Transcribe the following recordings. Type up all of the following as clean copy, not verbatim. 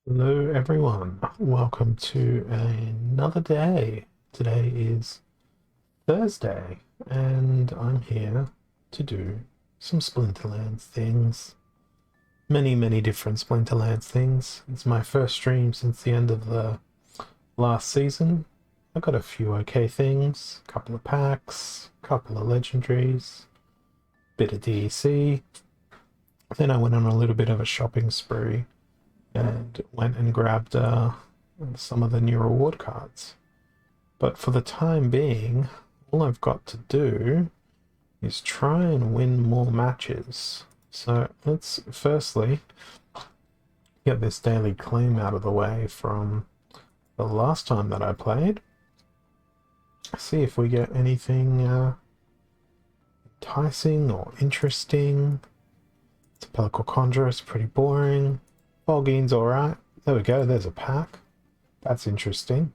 Hello everyone, welcome to another day. Today is Thursday and I'm here to do some Splinterlands things. Many different Splinterlands things. It's my first stream since the end of the last season. I got a few okay things, a couple of packs, a couple of legendaries, bit of DEC. Then I went on a little bit of a shopping spree and went and grabbed some of the new reward cards. But for the time being, all I've got to do is try and win more matches. So let's firstly get this daily claim out of the way from the last time that I played. See if we get anything enticing or interesting. It's a Pellicle Conjurer, it's pretty boring. Bolgine's alright. There we go, there's a pack. That's interesting.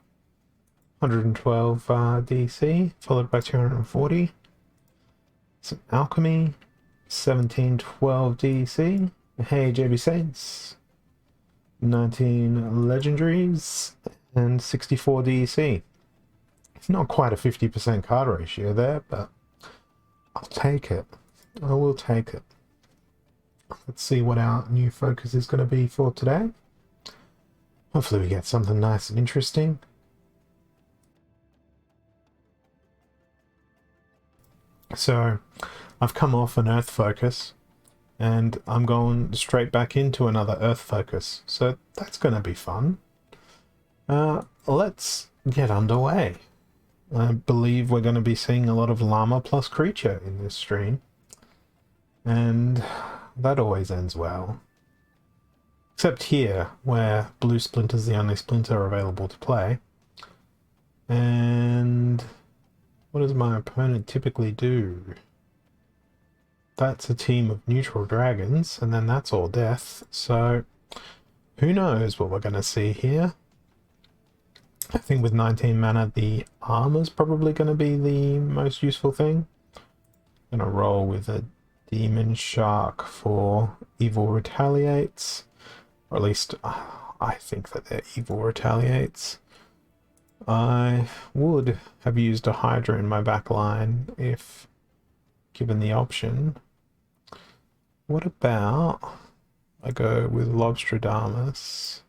112 DC, followed by 240. Some Alchemy, 1712 DC. Hey, JB Saints. 19 Legendaries, and 64 DC. It's not quite a 50% card ratio there, but I'll take it. I will take it. Let's see what our new focus is going to be for today. Hopefully we get something nice and interesting. So I've come off an Earth focus and I'm going straight back into another Earth focus. So that's going to be fun. Let's get underway. I believe we're going to be seeing a lot of llama plus creature in this stream. And that always ends well. Except here, where blue splinter's the only splinter available to play. And what does my opponent typically do? That's a team of neutral dragons, and then that's all death. So who knows what we're going to see here. I think with 19 mana, the armor's probably going to be the most useful thing. I'm going to roll with a Demon Shark for Evil Retaliates. Or at least I think that they're Evil Retaliates. I would have used a Hydra in my back line if given the option. What about I go with Lobstradamus?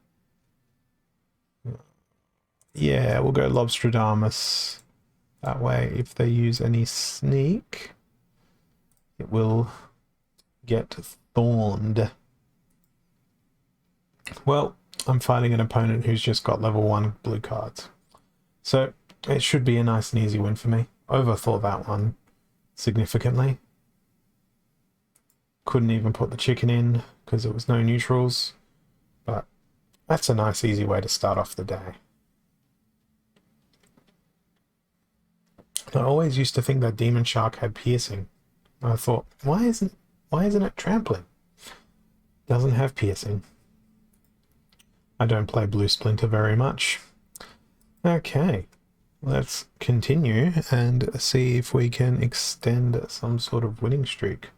Yeah, we'll go Lobstradamus. That way, if they use any sneak, it will get thorned. Well, I'm fighting an opponent who's just got level 1 blue cards. So it should be a nice and easy win for me. Overthought that one significantly. Couldn't even put the chicken in because there was no neutrals. But that's a nice easy way to start off the day. I always used to think that Demon Shark had piercing. I thought, why isn't it trampling? Doesn't have piercing. I don't play Blue Splinter very much. Okay, let's continue and see if we can extend some sort of winning streak.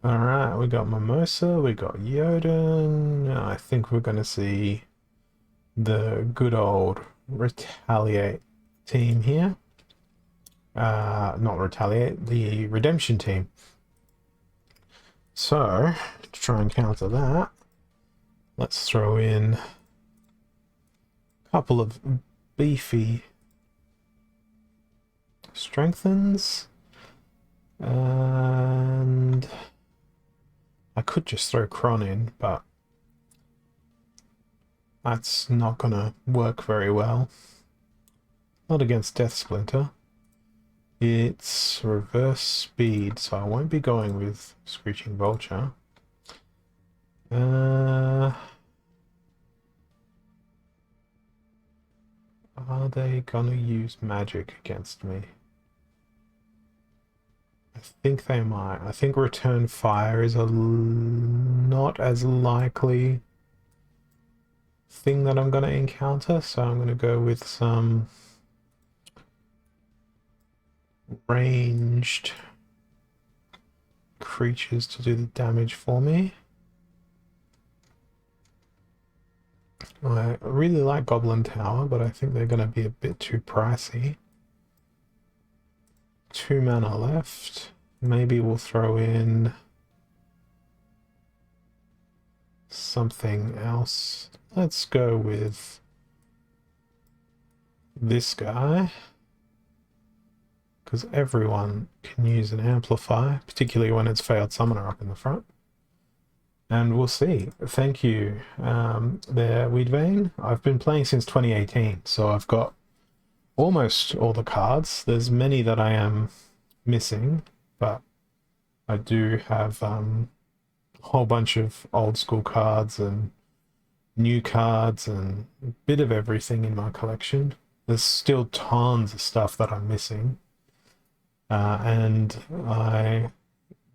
Alright, we got Mimosa, we got Jotun. I think we're going to see the good old Retaliate team here. Not Retaliate, the Redemption team. So, to try and counter that, let's throw in a couple of beefy strengthens, and I could just throw Kron in, but that's not gonna work very well. Not against Death Splinter. It's reverse speed, so I won't be going with Screeching Vulture. Are they gonna use magic against me? I think they might. I think Return Fire is not as likely thing that I'm going to encounter, so I'm going to go with some ranged creatures to do the damage for me. really like Goblin Tower, but I think they're going to be a bit too pricey. 2 mana left. Maybe we'll throw in something else. Let's go with this guy, because everyone can use an amplify, particularly when it's failed summoner up in the front. And we'll see. Thank you there, Weedvane. I've been playing since 2018, so I've got almost all the cards. There's many that I am missing, but I do have a whole bunch of old school cards and new cards and a bit of everything in my collection. There's still tons of stuff that I'm missing, and I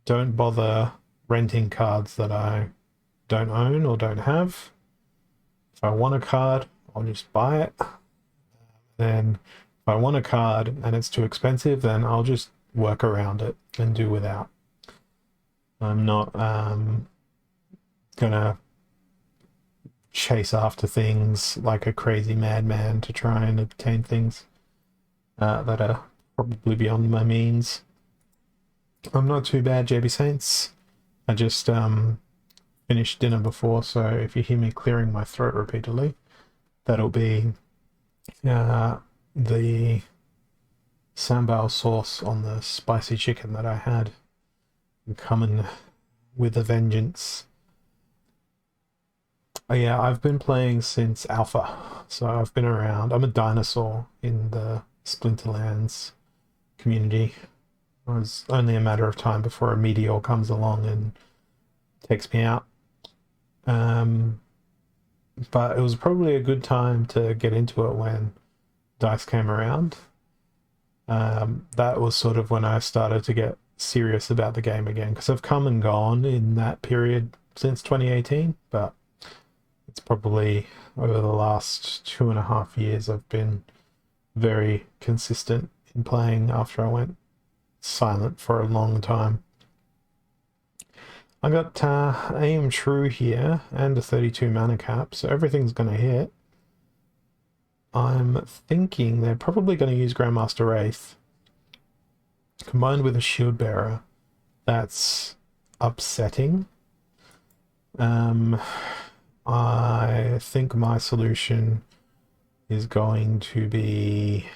don't bother renting cards that I don't own or don't have. If I want a card, I'll just buy it. Then if I want a card and it's too expensive, then I'll just work around it and do without. I'm not gonna chase after things like a crazy madman to try and obtain things that are probably beyond my means. I'm not too bad, JB Saints. I just finished dinner before, so if you hear me clearing my throat repeatedly, that'll be the sambal sauce on the spicy chicken that I had, coming with a vengeance. Yeah, I've been playing since Alpha, so I've been around. I'm a dinosaur in the Splinterlands community. It was only a matter of time before a meteor comes along and takes me out. But it was probably a good time to get into it when DICE came around. That was sort of when I started to get serious about the game again, because I've come and gone in that period since 2018, but it's probably over the last 2.5 years I've been very consistent in playing after I went silent for a long time. I got Aim True here and a 32 mana cap, so everything's going to hit. I'm thinking they're probably going to use Grandmaster Wraith combined with a Shield Bearer. That's upsetting. I think my solution is going to be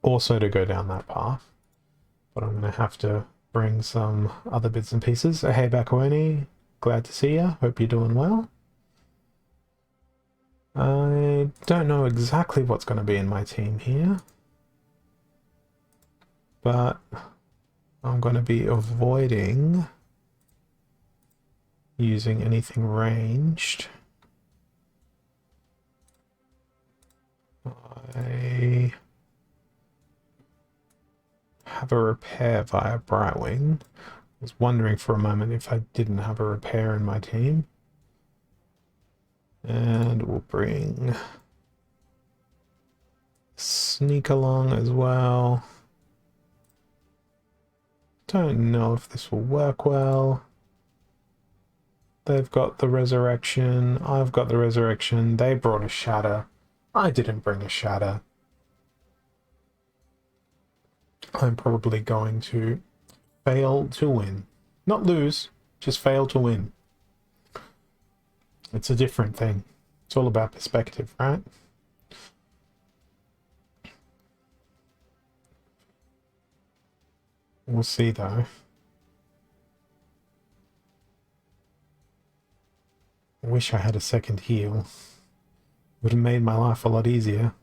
also to go down that path, but I'm going to have to bring some other bits and pieces. Hey, Bakweni, glad to see you. Hope you're doing well. I don't know exactly what's going to be in my team here, but I'm going to be avoiding using anything ranged. I have a repair via Brightwing. I was wondering for a moment if I didn't have a repair in my team. And we'll bring Sneak along as well. Don't know if this will work well. They've got the Resurrection. I've got the Resurrection. They brought a Shatter. I didn't bring a Shatter. I'm probably going to fail to win. Not lose, just fail to win. It's a different thing. It's all about perspective, right? We'll see, though. I wish I had a second heal. Would have made my life a lot easier.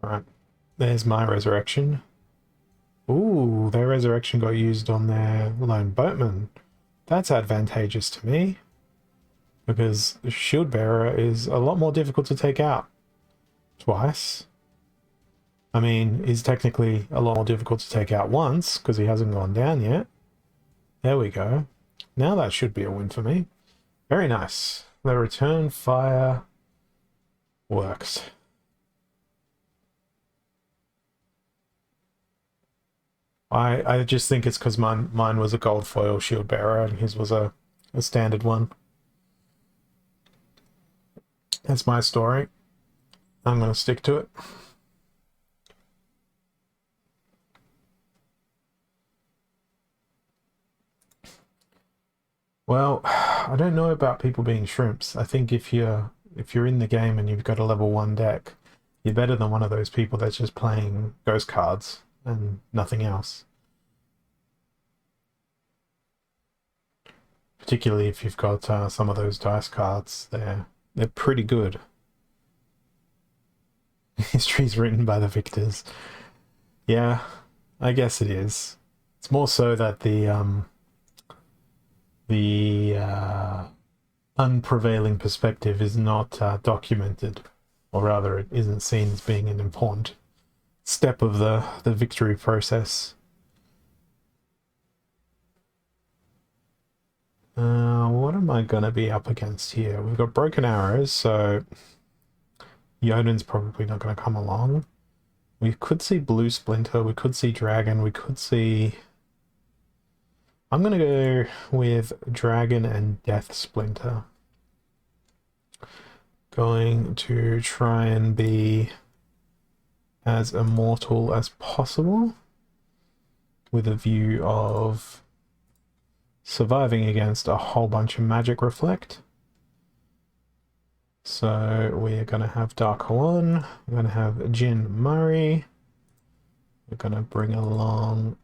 Alright, there's my Resurrection. Ooh, their Resurrection got used on their Lone Boatman. That's advantageous to me, because the Shield Bearer is a lot more difficult to take out. Twice. I mean, he's technically a lot more difficult to take out once, because he hasn't gone down yet. There we go. Now that should be a win for me. Very nice. The return fire works. I just think it's because mine was a gold foil shield bearer and his was a standard one. That's my story. I'm going to stick to it. Well, I don't know about people being shrimps. I think if you're in the game and you've got a level 1 deck, you're better than one of those people that's just playing ghost cards and nothing else. Particularly if you've got some of those dice cards, they're pretty good. History's written by the victors. Yeah, I guess it is. It's more so that the unprevailing perspective is not documented, or rather it isn't seen as being an important step of the victory process. What am I gonna be up against here? We've got broken arrows, so Yoden's probably not gonna come along. We could see blue splinter, we could see dragon, we could see... I'm gonna go with dragon and death splinter. Going to try and be as immortal as possible with a view of surviving against a whole bunch of magic reflect. So we're going to have Dark One, we're going to have Jin Murray, we're going to bring along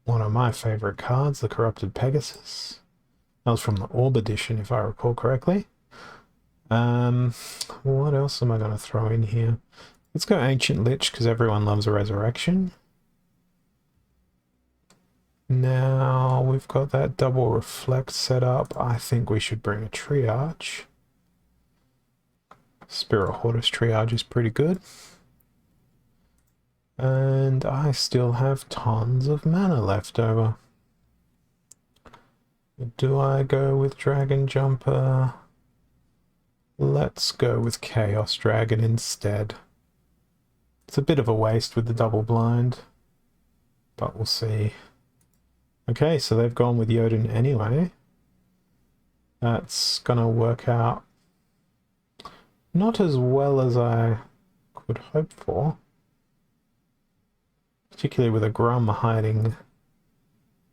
one of my favorite cards, the Corrupted Pegasus. That was from the Orb edition, if I recall correctly. What else am I going to throw in here? Let's go Ancient Lich, because everyone loves a resurrection. Now we've got that double reflect set up. I think we should bring a triage. Spirit Hortus triage is pretty good. And I still have tons of mana left over. Do I go with Dragon Jumper? Let's go with Chaos Dragon instead. It's a bit of a waste with the double blind, but we'll see. Okay, so they've gone with Yoden anyway. That's gonna work out not as well as I could hope for. Particularly with a Grum hiding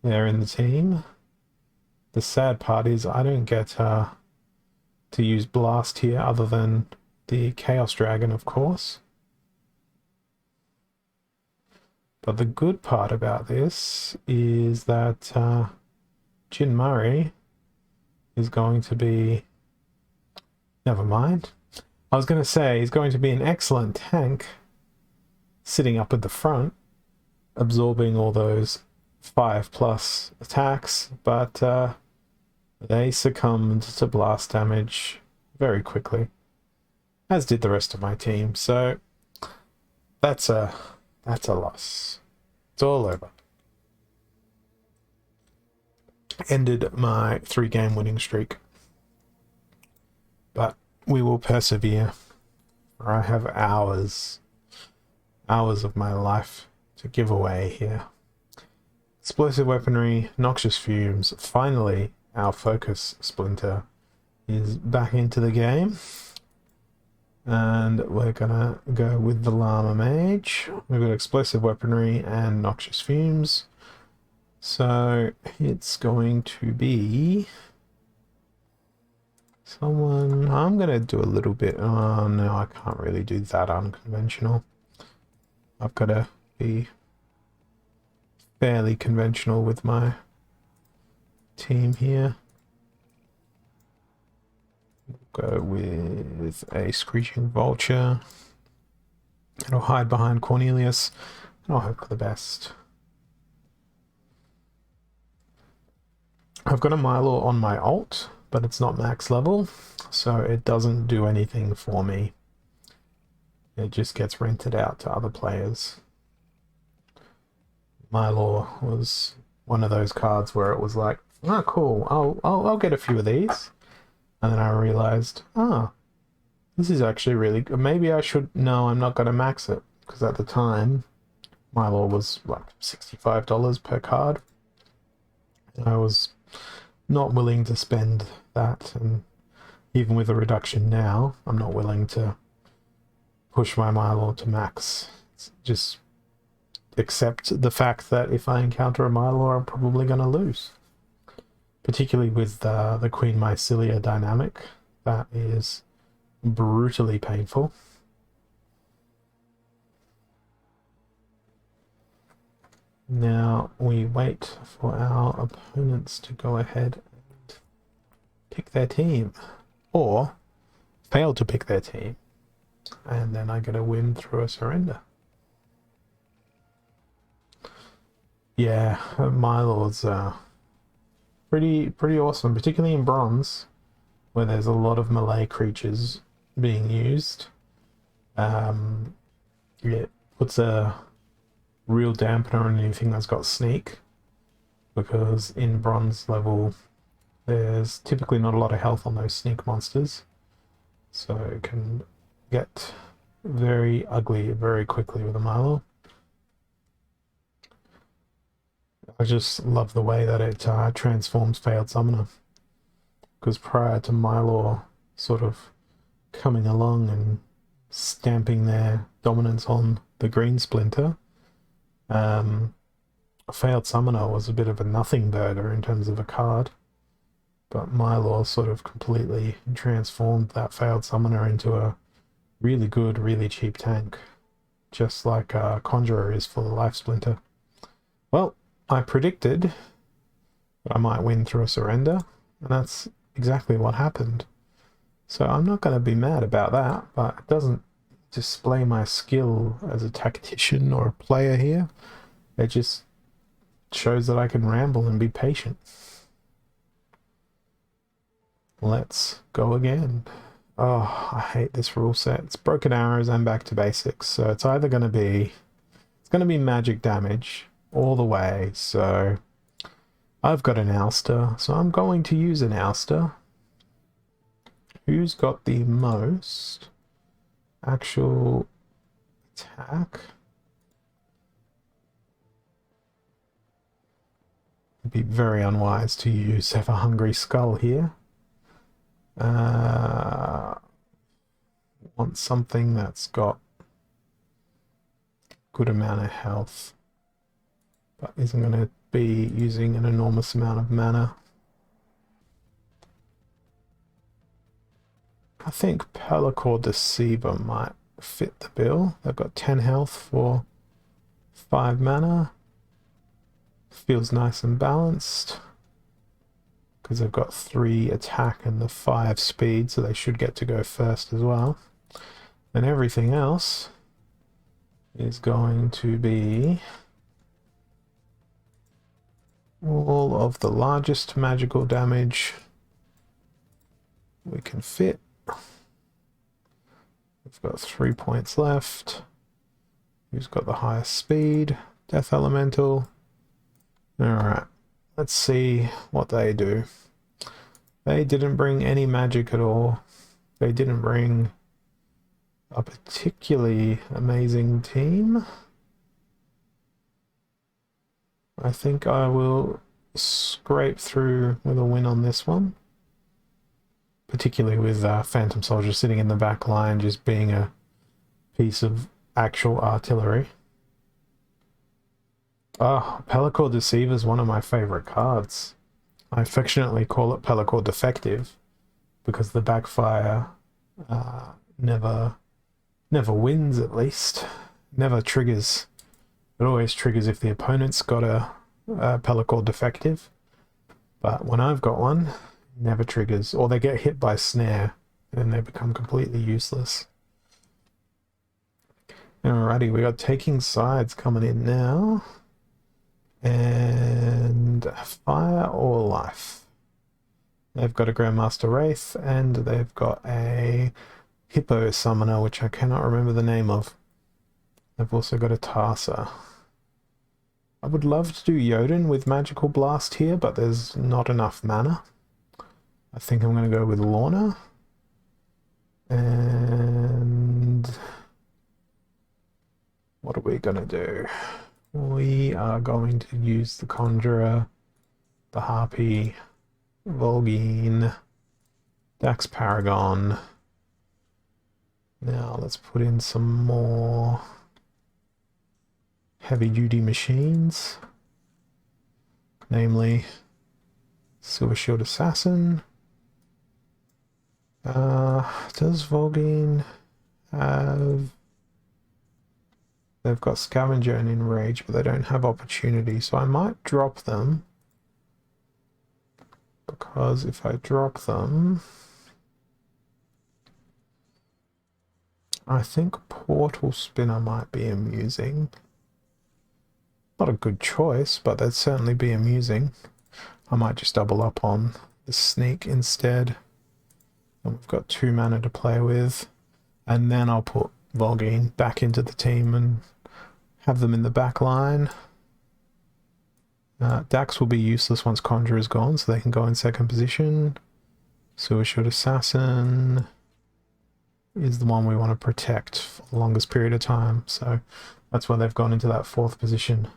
there in the team. The sad part is I don't get to use Blast here other than the Chaos Dragon, of course. But the good part about this is that Jin Murray is going to be... Never mind. I was going to say he's going to be an excellent tank sitting up at the front, absorbing all those 5+ attacks, but they succumbed to blast damage very quickly, as did the rest of my team, so that's a loss. It's all over. Ended my 3-game winning streak, but we will persevere, for I have hours of my life to give away here. Explosive weaponry, noxious fumes. Finally, our focus splinter is back into the game. And we're gonna go with the Llama Mage. We've got explosive weaponry and noxious fumes. So it's going to be someone... I'm gonna do a little bit... Oh no, I can't really do that unconventional. I've got to be fairly conventional with my team here. Go with a Screeching Vulture. It'll hide behind Cornelius, and I'll hope for the best. I've got a Mylor on my ult, but it's not max level, so it doesn't do anything for me. It just gets rented out to other players. Mylor was one of those cards where it was like, oh cool, I'll get a few of these. And then I realized, this is actually really good. Maybe I should... No, I'm not going to max it, because at the time my law was like $65 per card. And I was not willing to spend that, and even with a reduction now, I'm not willing to push my Mylor to max. Just accept the fact that if I encounter a Mylor, I'm probably going to lose. Particularly with the Queen Mycelia dynamic, that is brutally painful. Now we wait for our opponents to go ahead and pick their team, or fail to pick their team, and then I get a win through a surrender. Yeah, Mylor's pretty awesome, particularly in bronze, where there's a lot of melee creatures being used. It puts a real dampener on anything that's got sneak, because in bronze level there's typically not a lot of health on those sneak monsters, so it can get very ugly very quickly with a Mylor. I just love the way that it transforms Failed Summoner, because prior to Mylor sort of coming along and stamping their dominance on the green Splinter, Failed Summoner was a bit of a nothing burger in terms of a card, but Mylor sort of completely transformed that Failed Summoner into a really good, really cheap tank, just like Conjurer is for the Life Splinter. Well, I predicted that I might win through a surrender, and that's exactly what happened. So I'm not going to be mad about that, but it doesn't display my skill as a tactician or a player here. It just shows that I can ramble and be patient. Let's go again. Oh, I hate this rule set. It's broken arrows and back to basics, so it's either going to be magic damage all the way. So I've got an ouster, so I'm going to use an ouster. Who's got the most actual attack? It'd be very unwise to use Ever Hungry Skull here. Want something that's got good amount of health, but isn't going to be using an enormous amount of mana. I think Pelacor Deceiver might fit the bill. They've got 10 health for 5 mana. Feels nice and balanced, because they've got 3 attack and the 5 speed, so they should get to go first as well. And everything else is going to be all of the largest magical damage we can fit. We've got 3 points left. Who's got the highest speed? Death Elemental. Alright, let's see what they do. They didn't bring any magic at all. They didn't bring a particularly amazing team. I think I will scrape through with a win on this one. Particularly with Phantom Soldier sitting in the back line, just being a piece of actual artillery. Oh, Pelacor Deceiver is one of my favorite cards. I affectionately call it Pelacor Defective, because the backfire never wins, at least. Never triggers. It always triggers if the opponent's got a Pelacor Defective. But when I've got one, never triggers. Or they get hit by Snare, and then they become completely useless. Alrighty, we got Taking Sides coming in now. And Fire or Life. They've got a Grandmaster Wraith, and they've got a Hippo Summoner, which I cannot remember the name of. They've also got a Tarsa. I would love to do Jotun with Magical Blast here, but there's not enough mana. I think I'm going to go with Lorna. And what are we going to do? we are going to use the Conjurer, the Harpy, Volgine, Dax Paragon. Now let's put in some more heavy-duty machines, namely Silver Shield Assassin. Does Volgine have... They've got Scavenger and Enrage, but they don't have Opportunity, so I might drop them. Because if I drop them... I think Portal Spinner might be amusing. Not a good choice, but that'd certainly be amusing. I might just double up on the Sneak instead. And we've got 2 mana to play with. And then I'll put Volgine back into the team and have them in the back line. Dax will be useless once Conjure is gone, so they can go in second position. Silver Shield Assassin is the one we want to protect for the longest period of time, so that's why they've gone into that 4th position.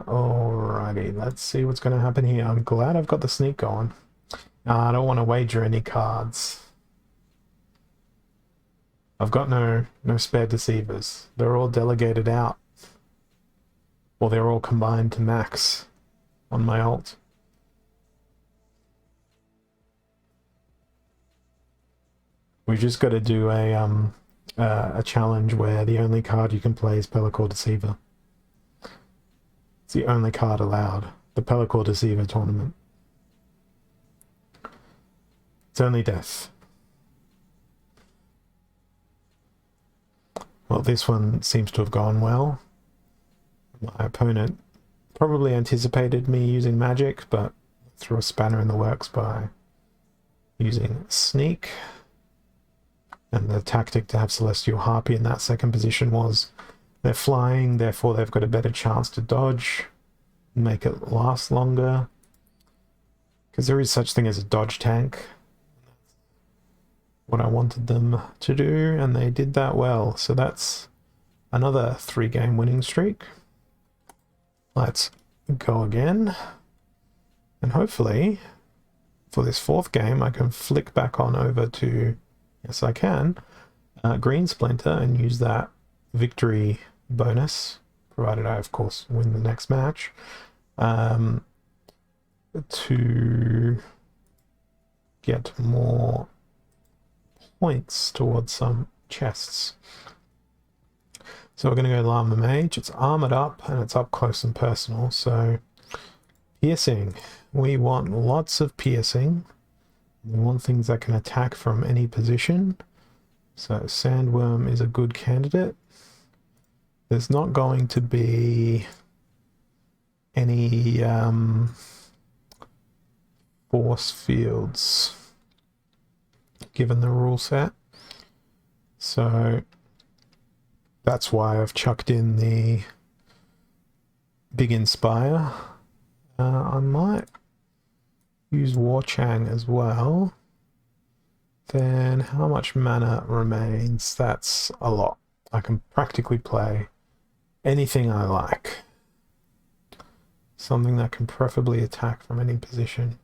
Alrighty, let's see what's going to happen here. I'm glad I've got the Sneak going. I don't want to wager any cards. I've got no spare Deceivers. They're all delegated out. Or they're all combined to max on my ult. We've just got to do a challenge where the only card you can play is Pelacor Deceiver. It's the only card allowed. The Pelacor Deceiver tournament. It's only death. Well, this one seems to have gone well. My opponent probably anticipated me using magic, but threw a spanner in the works by using Sneak. And the tactic to have Celestial Harpy in that second position was they're flying, therefore they've got a better chance to dodge, make it last longer. Because there is such thing as a dodge tank. What I wanted them to do, and they did that well. So that's another 3-game winning streak. Let's go again. And hopefully, for this 4th game, I can flick back on over to, yes I can, Green Splinter and use that victory bonus, provided I of course win the next match, to get more points towards some chests. So we're going to go Llama Mage. It's armored up and it's up close and personal, so piercing. We want lots of piercing. We want things that can attack from any position. So Sandworm is a good candidate. There's not going to be any force fields given the rule set. So that's why I've chucked in the Big Inspire. I might use War Chang as well. Then how much mana remains? That's a lot. I can practically play anything I like. Something that can preferably attack from any position.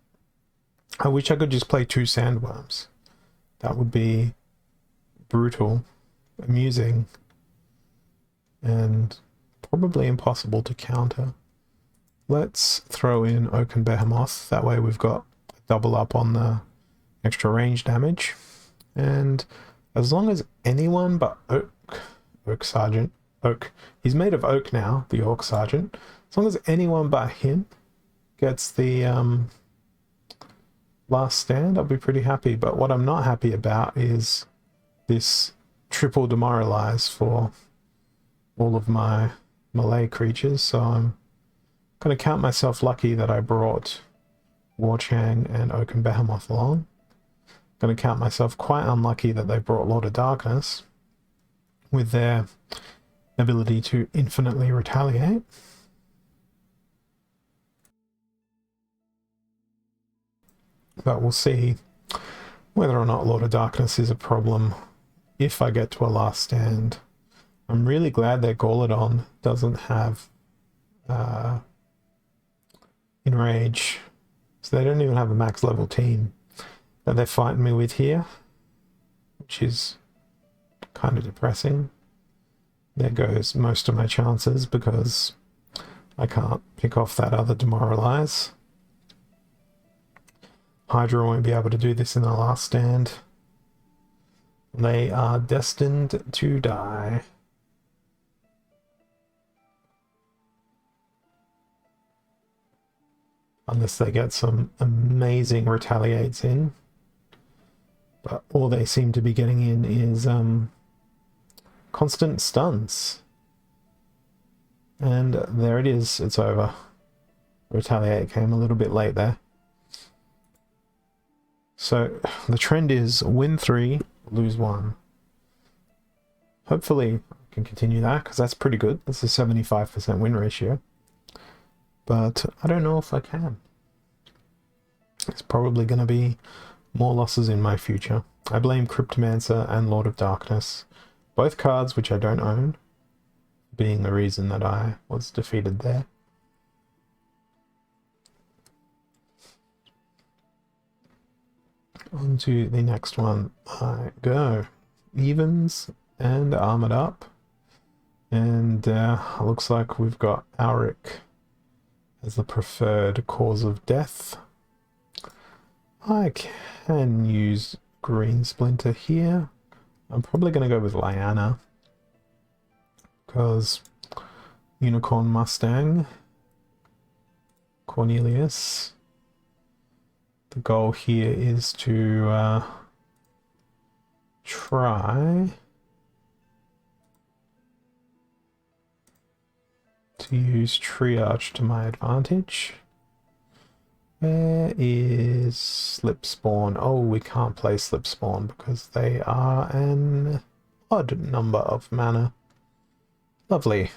I wish I could just play 2 Sandworms. That would be brutal, amusing, and probably impossible to counter. Let's throw in Oaken Behemoth. That way we've got a double up on the extra range damage. And as long as anyone but Oak Sergeant, he's made of oak now, the Orc Sergeant. As long as anyone but him gets the last stand, I'll be pretty happy. But what I'm not happy about is this triple demoralize for all of my melee creatures. So I'm going to count myself lucky that I brought War Chang and Oaken Behemoth along. Going to count myself quite unlucky that they brought Lord of Darkness with their ability to infinitely retaliate. But we'll see whether or not Lord of Darkness is a problem if I get to a last stand. I'm really glad that Golodon doesn't have Enrage. So they don't even have a max level team that they're fighting me with here, which is kind of depressing. There goes most of my chances because I can't pick off that other Demoralize. Hydra won't be able to do this in the last stand. They are destined to die. Unless they get some amazing retaliates in. But all they seem to be getting in is constant stuns. And there it is, it's over. Retaliate came a little bit late there. So the trend is win 3, lose 1. Hopefully I can continue that, because that's pretty good. That's a 75% win ratio. But I don't know if I can. It's probably going to be more losses in my future. I blame Cryptomancer and Lord of Darkness, both cards which I don't own, being the reason that I was defeated there. On to the next one I go. Evens and Armored Up. And looks like we've got Auric as the preferred cause of death. I can use Green Splinter here. I'm probably going to go with Lyanna, because Unicorn Mustang, Cornelius. The goal here is to try to use Triage to my advantage. Where is Slip Spawn? Oh, we can't play Slip Spawn because they are an odd number of mana. Lovely.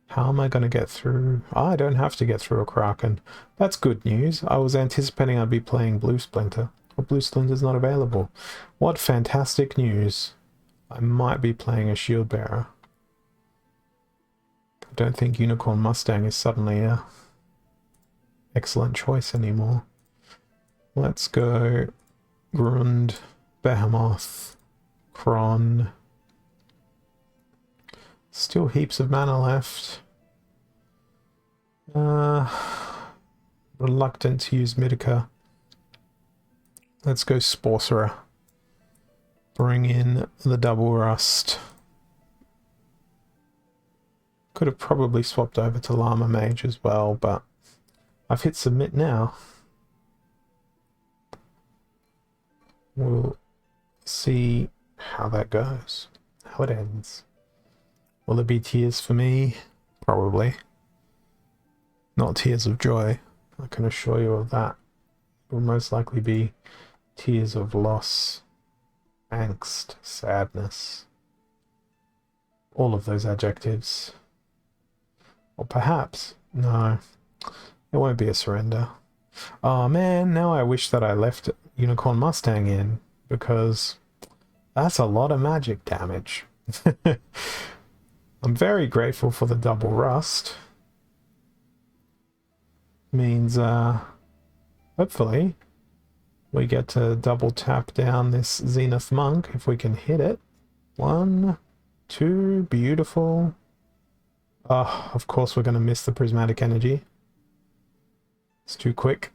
How am I going to get through? Oh, I don't have to get through a Kraken. That's good news. I was anticipating I'd be playing Blue Splinter. But Blue Splinter's not available. What fantastic news. I might be playing a Shield Bearer. I don't think Unicorn Mustang is suddenly a excellent choice anymore. Let's go Grund, Behemoth, Kron. Still heaps of mana left. Reluctant to use Mitika. Let's go Sporcerer. Bring in the double rust. Could have probably swapped over to Llama Mage as well, but I've hit submit now. We'll see how that goes, how it ends. Will there be tears for me? Probably. Not tears of joy, I can assure you of that. It will most likely be tears of loss, angst, sadness. All of those adjectives. Or perhaps, no. It won't be a surrender. Oh man, now I wish that I left Unicorn Mustang in, because that's a lot of magic damage. I'm very grateful for the double rust. Means, hopefully, we get to double tap down this Zenith Monk if we can hit it. 1, 2, beautiful. Oh, of course we're going to miss the Prismatic Energy. It's too quick.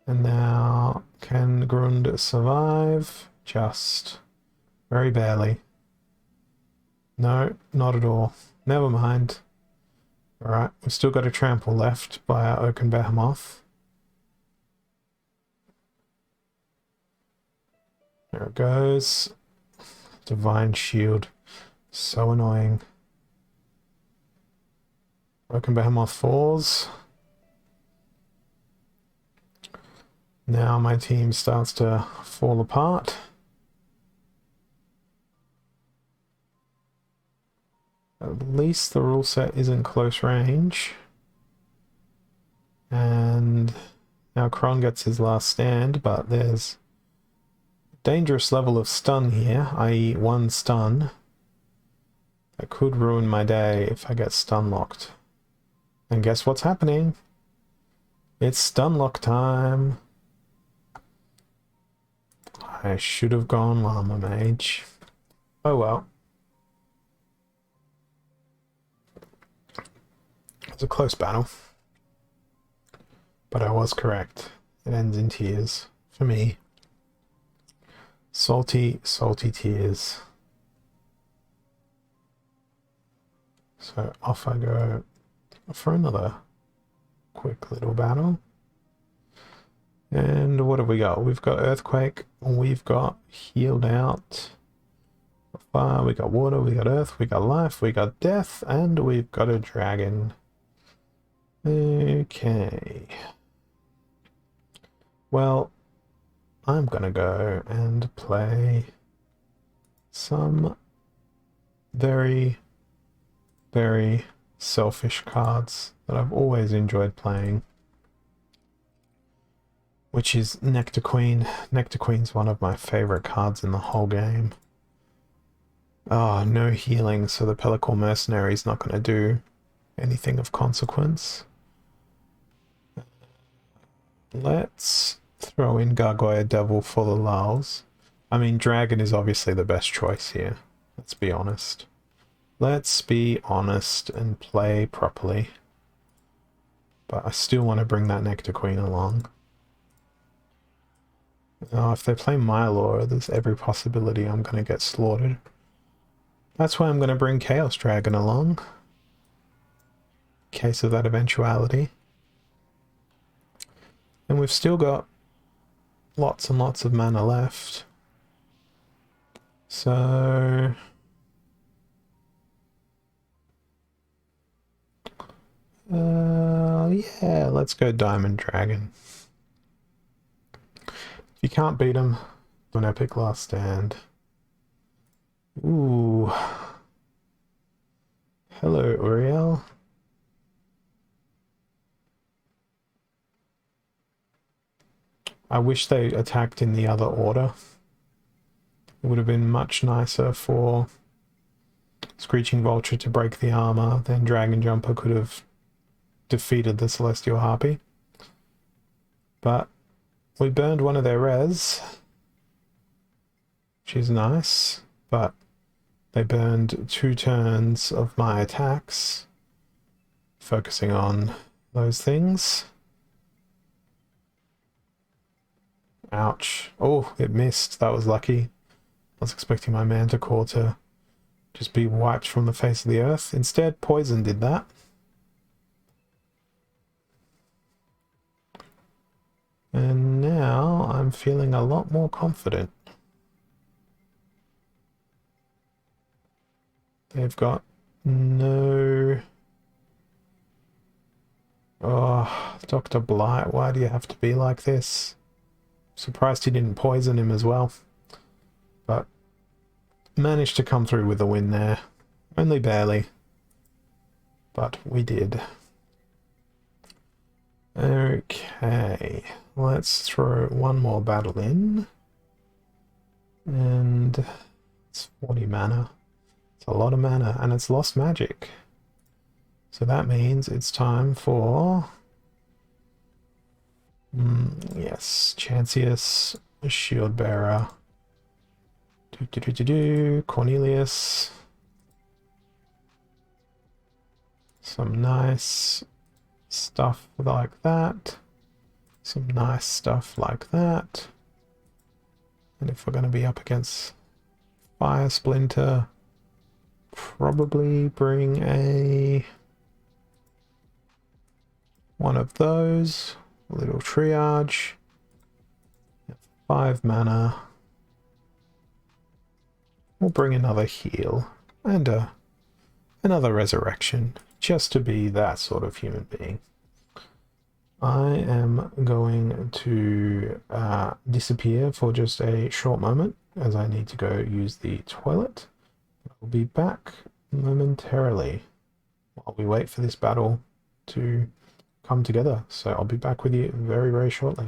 And now, can Grund survive? Just very barely. No, not at all. Never mind. Alright, we've still got a trample left by our Oaken Behemoth. There it goes. Divine Shield. So annoying. Oaken Behemoth falls. Now my team starts to fall apart. At least the rule set is in close range. And now Kron gets his last stand, but there's dangerous level of stun here, i.e. 1 stun. That could ruin my day if I get stun locked. And guess what's happening? It's stun lock time. I should have gone Llama Mage. Oh well. It was a close battle. But I was correct. It ends in tears. For me. Salty, salty tears. So off I go for another quick little battle. And what have we got? We've got Earthquake, we've got Healed Out, Fire, we got Water, we got Earth, we got Life, we got Death, and we've got a Dragon. Okay. Well, I'm gonna go and play some very, very selfish cards that I've always enjoyed playing, which is Nectar Queen. Nectar Queen's one of my favorite cards in the whole game. Oh, no healing, so the Pellicle Mercenary's not going to do anything of consequence. Let's throw in Gargoyle Devil for the lulz. I mean, Dragon is obviously the best choice here. Let's be honest. Let's be honest and play properly. But I still want to bring that Nectar Queen along. Oh, if they play Mylor, there's every possibility I'm going to get slaughtered. That's why I'm going to bring Chaos Dragon along. In case of that eventuality. And we've still got lots and lots of mana left. So... yeah, let's go Diamond Dragon. If you can't beat him, do an epic last stand. Ooh. Hello, Uriel. I wish they attacked in the other order. It would have been much nicer for Screeching Vulture to break the armor, then Dragon Jumper could have defeated the Celestial Harpy. But we burned one of their res, which is nice, but they burned 2 turns of my attacks, focusing on those things. Ouch. Oh, it missed. That was lucky. I was expecting my Manticore to just be wiped from the face of the earth. Instead, Poison did that. And now I'm feeling a lot more confident. They've got no... Oh, Dr. Blight, why do you have to be like this? Surprised he didn't poison him as well. But managed to come through with a win there. Only barely. But we did. Okay, let's throw one more battle in. And it's 40 mana. It's a lot of mana, and it's lost magic. So that means it's time for... yes, Chancius, Shield Bearer, Cornelius, some nice stuff like that, some nice stuff like that, and if we're going to be up against Fire Splinter, probably bring a one of those. A little triage, 5 mana. We'll bring another heal and another resurrection, just to be that sort of human being. I am going to disappear for just a short moment as I need to go use the toilet. I'll be back momentarily while we wait for this battle to come together. So I'll be back with you very, very shortly.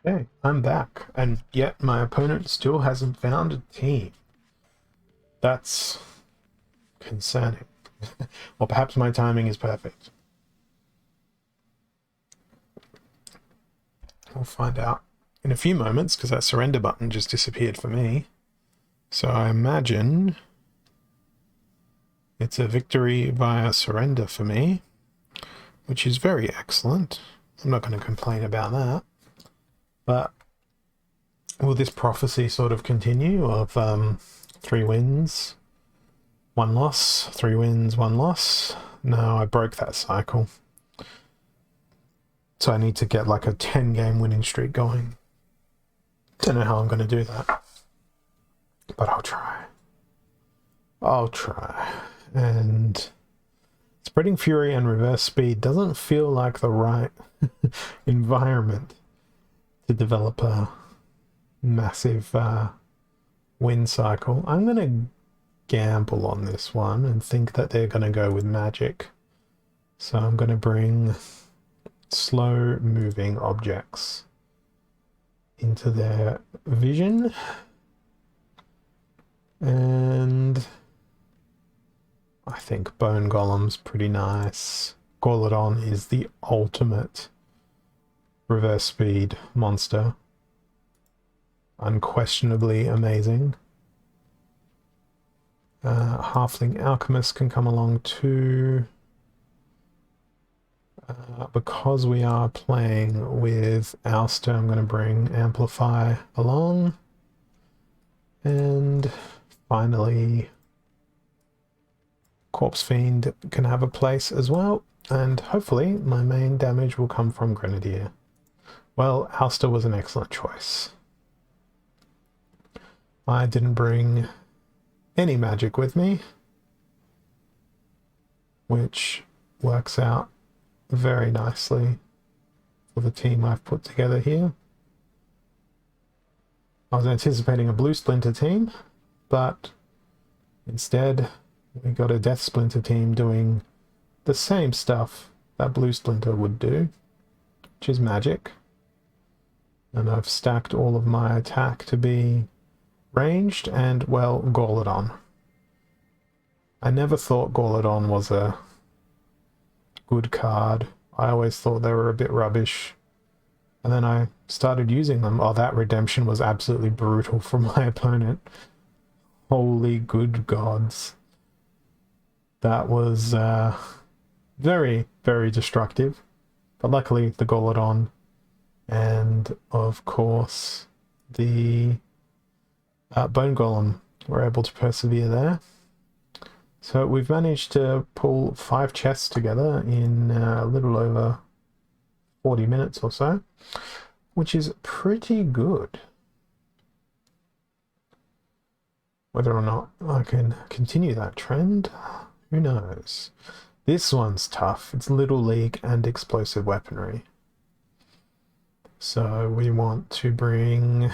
Okay, I'm back, and yet my opponent still hasn't found a team. That's concerning. Or perhaps my timing is perfect. We'll find out in a few moments, because that surrender button just disappeared for me. So I imagine it's a victory via surrender for me, which is very excellent. I'm not going to complain about that. But will this prophecy sort of continue of 3 wins, 1 loss, 3 wins, 1 loss? No, I broke that cycle. So I need to get like a 10-game winning streak going. Don't know how I'm going to do that, but I'll try. I'll try. And spreading fury and reverse speed doesn't feel like the right environment to develop a massive win cycle. I'm going to gamble on this one and think that they're going to go with magic. So I'm going to bring slow moving objects into their vision, and I think Bone Golem's pretty nice. Gorlodon is the ultimate reverse speed monster. Unquestionably amazing. Halfling Alchemist can come along too. Because we are playing with Ouster, I'm going to bring Amplify along. And finally, Corpse Fiend can have a place as well. And hopefully my main damage will come from Grenadier. Well, Ouster was an excellent choice. I didn't bring any magic with me, which works out very nicely for the team I've put together here. I was anticipating a blue Splinter team, but instead we got a Death Splinter team doing the same stuff that blue Splinter would do, which is magic. And I've stacked all of my attack to be ranged and, well, Gorlodon. I never thought Gorlodon was a good card. I always thought they were a bit rubbish. And then I started using them. Oh, that redemption was absolutely brutal from my opponent. Holy good gods. That was very, very destructive. But luckily, the Gorlodon and, of course, the Bone Golem were able to persevere there. So we've managed to pull 5 chests together in a little over 40 minutes or so, which is pretty good. Whether or not I can continue that trend, who knows? This one's tough. It's Little League and explosive weaponry. So we want to bring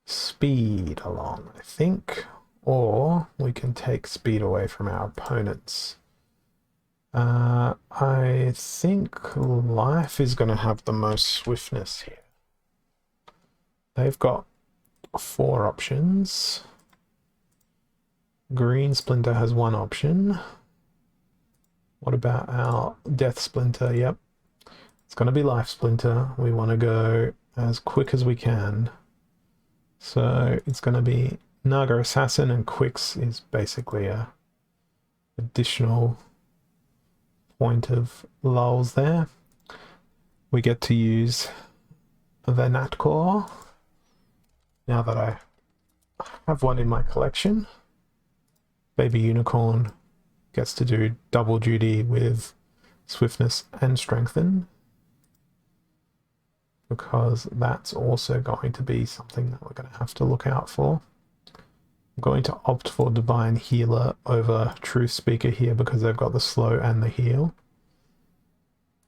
speed along, I think. Or we can take speed away from our opponents. I think life is going to have the most swiftness here. They've got 4 options. Green Splinter has 1 option. What about our Death Splinter? Yep. It's going to be Life Splinter. We want to go as quick as we can. So it's going to be Naga Assassin, and Quicks is basically a additional point of lulls there. We get to use the Natcore now that I have one in my collection. Baby Unicorn gets to do double duty with Swiftness and Strengthen, because that's also going to be something that we're going to have to look out for. I'm going to opt for Divine Healer over Truth Speaker here because they've got the slow and the heal.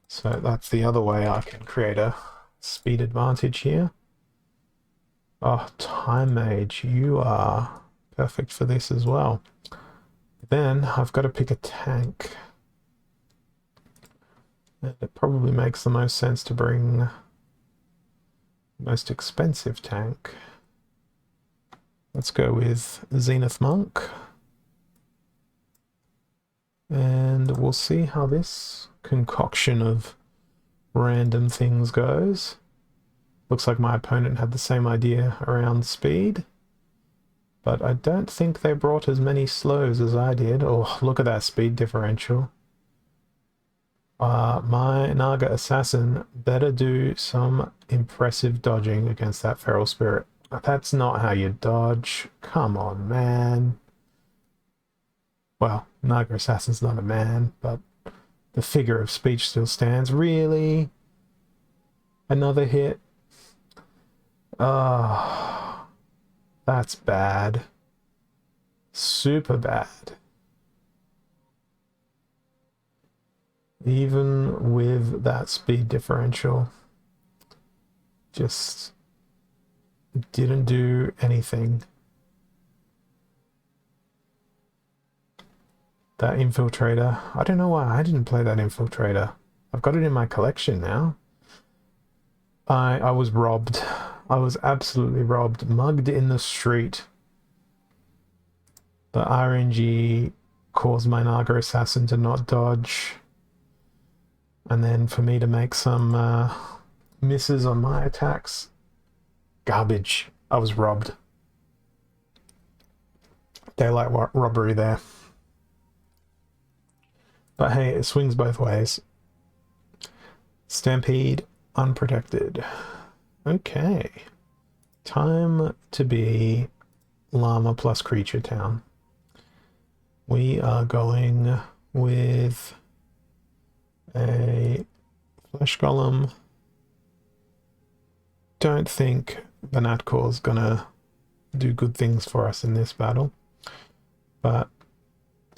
So that's the other way I can create a speed advantage here. Oh, Time Mage, you are perfect for this as well. Then I've got to pick a tank. And it probably makes the most sense to bring the most expensive tank. Let's go with Zenith Monk. And we'll see how this concoction of random things goes. Looks like my opponent had the same idea around speed. But I don't think they brought as many slows as I did. Oh, look at that speed differential. My Naga Assassin better do some impressive dodging against that Feral Spirit. That's not how you dodge. Come on, man. Well, Naga Assassin's not a man, but the figure of speech still stands. Really? Another hit? Ah, that's bad. Super bad. Even with that speed differential, just didn't do anything. That Infiltrator, I don't know why I didn't play that Infiltrator. I've got it in my collection now. I was robbed. I was absolutely robbed. Mugged in the street. The RNG caused my Naga Assassin to not dodge. And then for me to make some misses on my attacks. Garbage. I was robbed. Daylight robbery there. But hey, it swings both ways. Stampede, unprotected. Okay. Time to be Llama plus Creature Town. We are going with a Flesh Golem. Don't think Banatkor's gonna do good things for us in this battle. But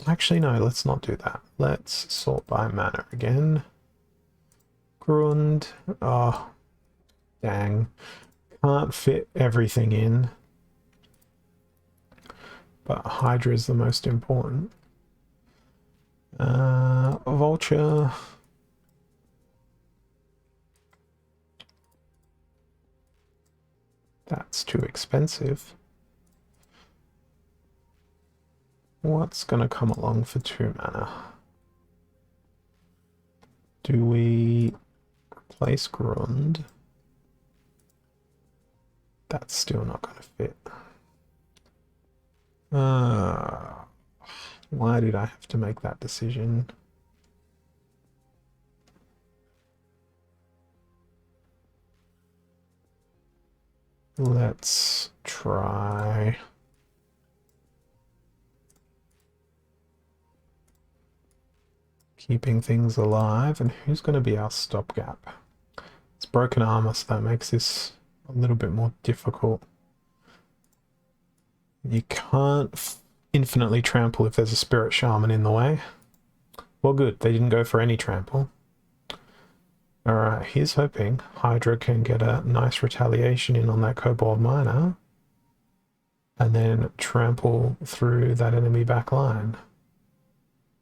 actually, no, let's not do that. Let's sort by mana again. Grund. Oh, dang. Can't fit everything in. But Hydra is the most important. Vulture. That's too expensive. What's gonna come along for 2 mana? Do we replace Grund? That's still not gonna fit. Why did I have to make that decision? Let's try... keeping things alive. And who's going to be our stopgap? It's Broken Armor, so that makes this a little bit more difficult. You can't infinitely trample if there's a Spirit Shaman in the way. Well, good. They didn't go for any trample. Alright, here's hoping Hydra can get a nice retaliation in on that Kobold Miner. And then trample through that enemy back line.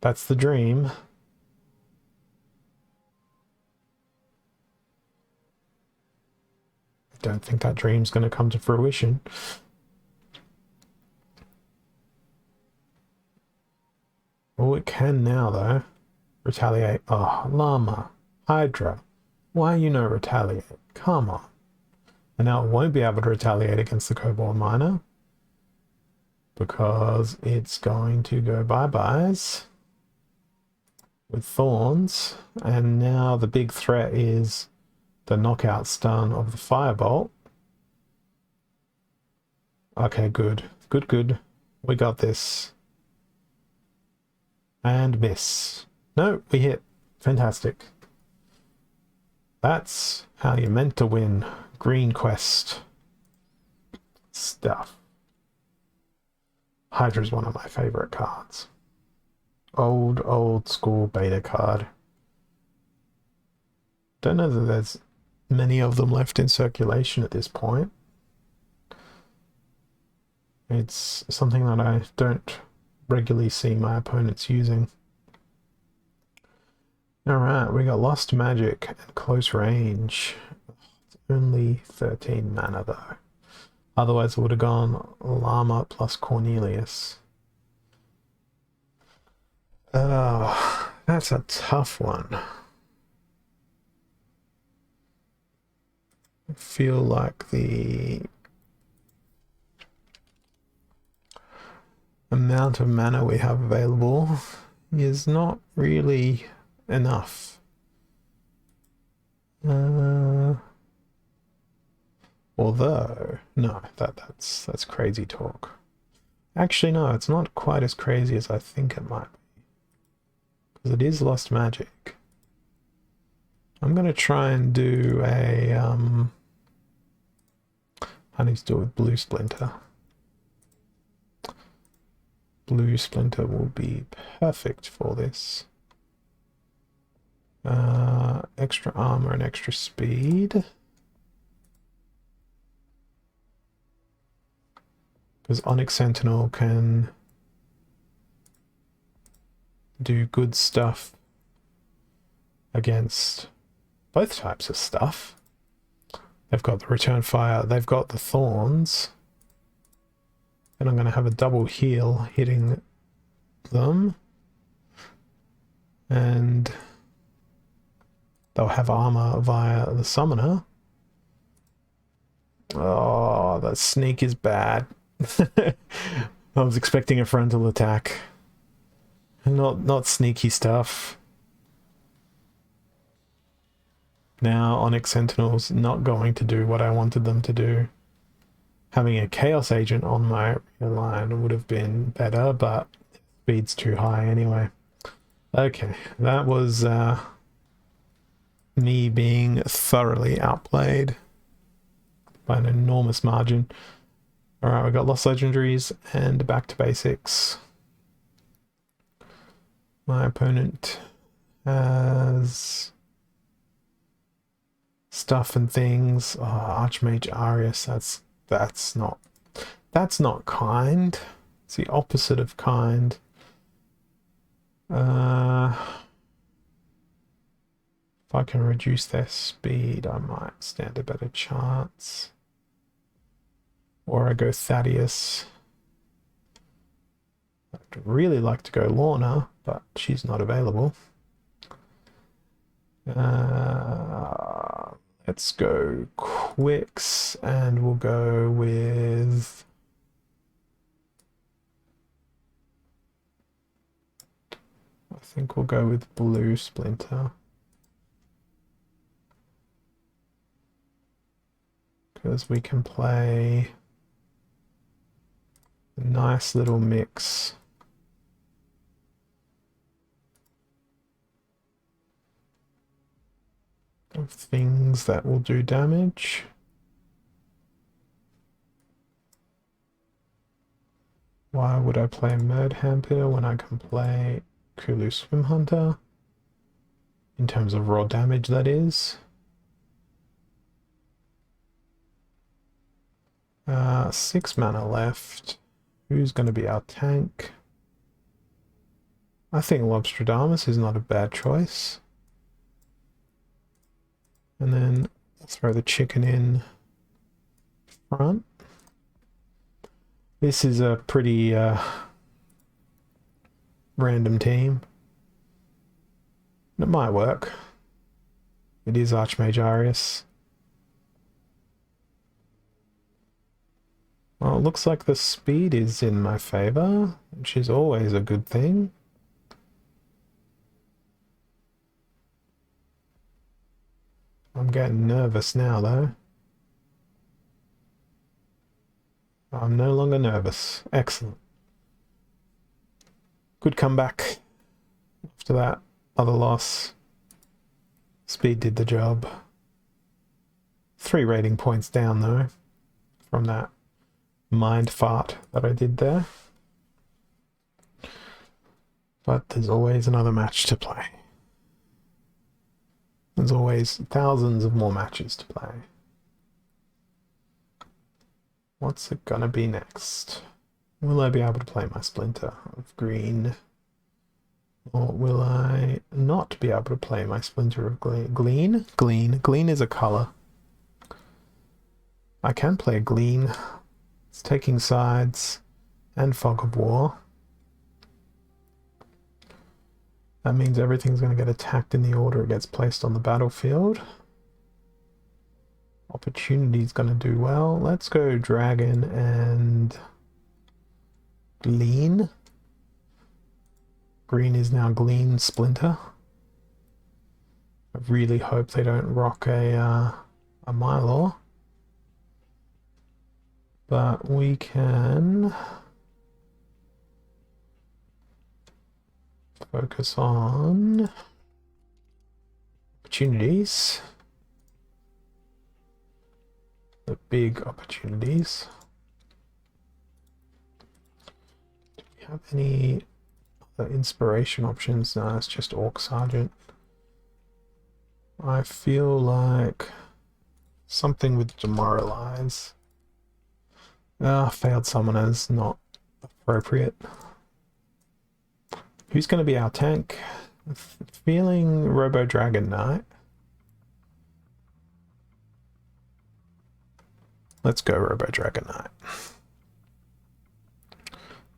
That's the dream. Don't think that dream's going to come to fruition. Oh, it can now, though. Retaliate. Oh, Llama. Hydra. Why you no retaliate? Come on. And now it won't be able to retaliate against the Kobold Miner. Because it's going to go bye-byes. With Thorns. And now the big threat is the knockout stun of the Firebolt. Okay, good. Good, good. We got this. And miss. No, we hit. Fantastic. That's how you're meant to win Green Quest stuff. Hydra's one of my favorite cards. Old school beta card. Don't know that there's many of them left in circulation at this point. It's something that I don't regularly see my opponents using. Alright, we got Lost Magic and Close Range. It's only 13 mana though. Otherwise it would have gone Llama plus Cornelius. Oh, that's a tough one. I feel like the amount of mana we have available is not really enough. Although, no, that's crazy talk. Actually, no, it's not quite as crazy as I think it might be. Because it is Lost Magic. I'm going to try and do a, I need to do it with Blue Splinter. Blue Splinter will be perfect for this. Extra armor and extra speed. Because Onyx Sentinel can do good stuff against both types of stuff. They've got the Return Fire, they've got the Thorns. And I'm going to have a double heal hitting them. And they'll have armor via the Summoner. Oh, that sneak is bad. I was expecting a frontal attack. Not sneaky stuff. Now Onyx Sentinel's not going to do what I wanted them to do. Having a Chaos Agent on my rear line would have been better, but speed's too high anyway. Okay, that was me being thoroughly outplayed by an enormous margin. Alright, we got Lost Legendaries and back to basics. My opponent has stuff and things. Oh, Archmage Arius, that's not kind. It's the opposite of kind. If I can reduce their speed, I might stand a better chance. Or I go Thaddeus. I'd really like to go Lorna, but she's not available. Let's go Quicks, and we'll go with... I think we'll go with Blue Splinter. Because we can play a nice little mix. Of things that will do damage. Why would I play Murdhamper when I can play Kulu Swim Hunter? In terms of raw damage, that is. 6 mana left. Who's going to be our tank? I think Lobstradamus is not a bad choice. And then throw the chicken in front. This is a pretty random team. It might work. It is Archmage Arius. Well, it looks like the speed is in my favor, which is always a good thing. I'm getting nervous now, though. I'm no longer nervous. Excellent. Good comeback after that other loss. Speed did the job. 3 rating points down, though, from that mind fart that I did there. But there's always another match to play. There's always thousands of more matches to play. What's it gonna be next? Will I be able to play my Splinter of green? Or will I not be able to play my Splinter of Glean? Glean is a color. I can play a Glean. It's taking sides and Fog of War. That means everything's going to get attacked in the order it gets placed on the battlefield. Opportunity's going to do well. Let's go Dragon and Glean. Green is now Glean Splinter. I really hope they don't rock a Mylor. But we can focus on opportunities. The big opportunities. Do we have any other inspiration options? No, it's just Orc Sergeant. I feel like something with Demoralize. Failed Summoners, not appropriate. Who's going to be our tank? Feeling Robo Dragon Knight. Let's go Robo Dragon Knight.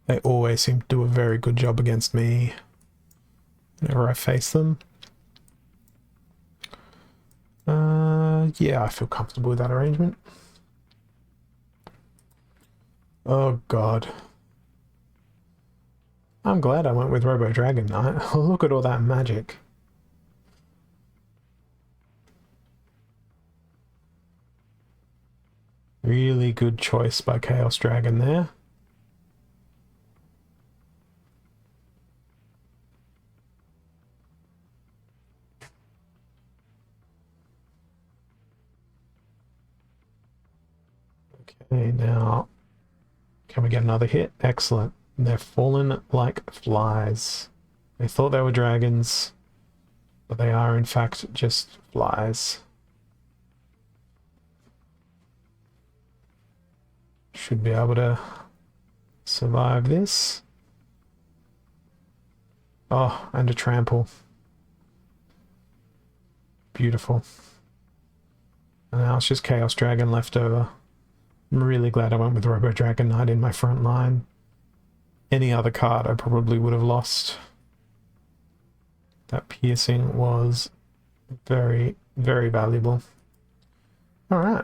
They always seem to do a very good job against me whenever I face them. Yeah, I feel comfortable with that arrangement. Oh god. I'm glad I went with Robo Dragon Knight. Look at all that magic. Really good choice by Chaos Dragon there. Okay, now can we get another hit? Excellent. They're fallen like flies. They thought they were dragons, but they are in fact just flies. Should be able to survive this. Oh, and a trample. Beautiful. And now it's just Chaos Dragon left over. I'm really glad I went with Robo Dragon Knight in my front line. Any other card I probably would have lost. That piercing was very, very valuable. Alright.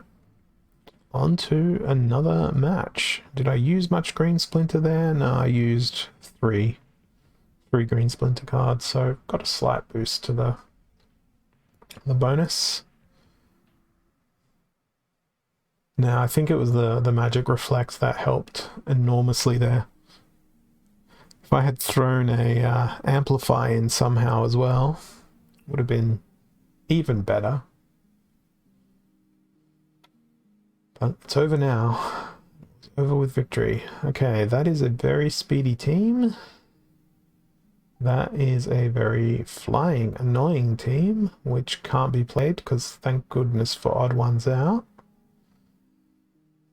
On to another match. Did I use much Green Splinter there? No, I used three Green Splinter cards, so got a slight boost to the bonus. Now, I think it was the Magic Reflect that helped enormously there. If I had thrown a Amplify in somehow as well, would have been even better. But it's over now. It's over with victory. Okay, that is a very speedy team. That is a very flying, annoying team, which can't be played because thank goodness for Odd Ones Out.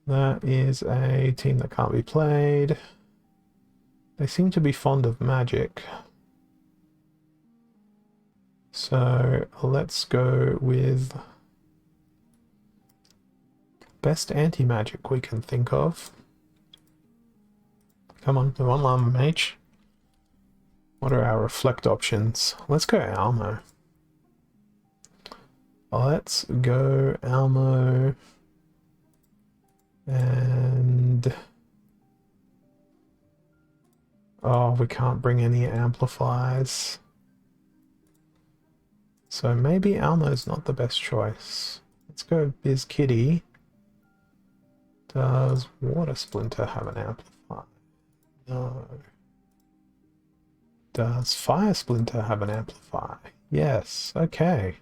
That is a team that can't be played. They seem to be fond of magic. So let's go with best anti-magic we can think of. Come on, the one Llama Mage. What are our reflect options? Let's go Almo. Let's go Almo. And oh, we can't bring any amplifiers. So maybe Almo's not the best choice. Let's go Biz Kitty. Does Water Splinter have an amplifier? No. Does Fire Splinter have an amplifier? Yes, okay.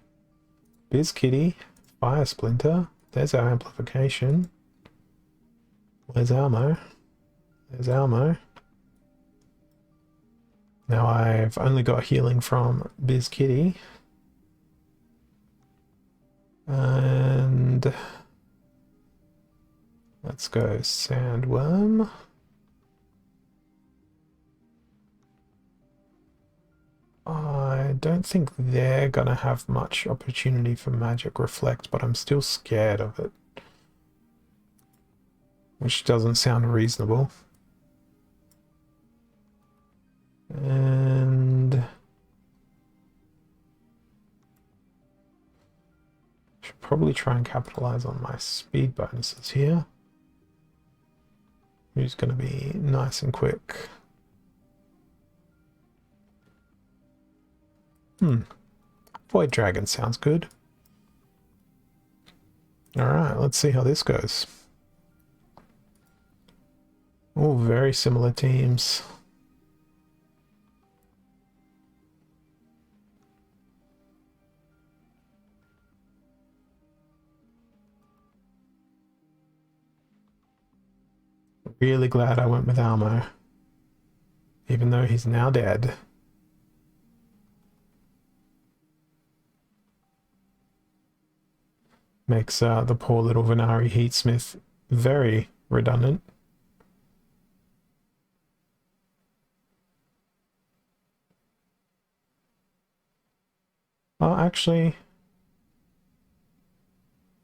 Biz Kitty, Fire Splinter, there's our amplification. Where's Almo? There's Almo. Now I've only got healing from Biz Kitty. And let's go Sandworm. I don't think they're gonna have much opportunity for magic reflect, but I'm still scared of it. Which doesn't sound reasonable. And should probably try and capitalize on my speed bonuses here. Who's going to be nice and quick? Void Dragon sounds good. Alright, let's see how this goes. All very similar teams. Really glad I went with Almo. Even though he's now dead. Makes the poor little Venari Heatsmith very redundant. Oh, actually,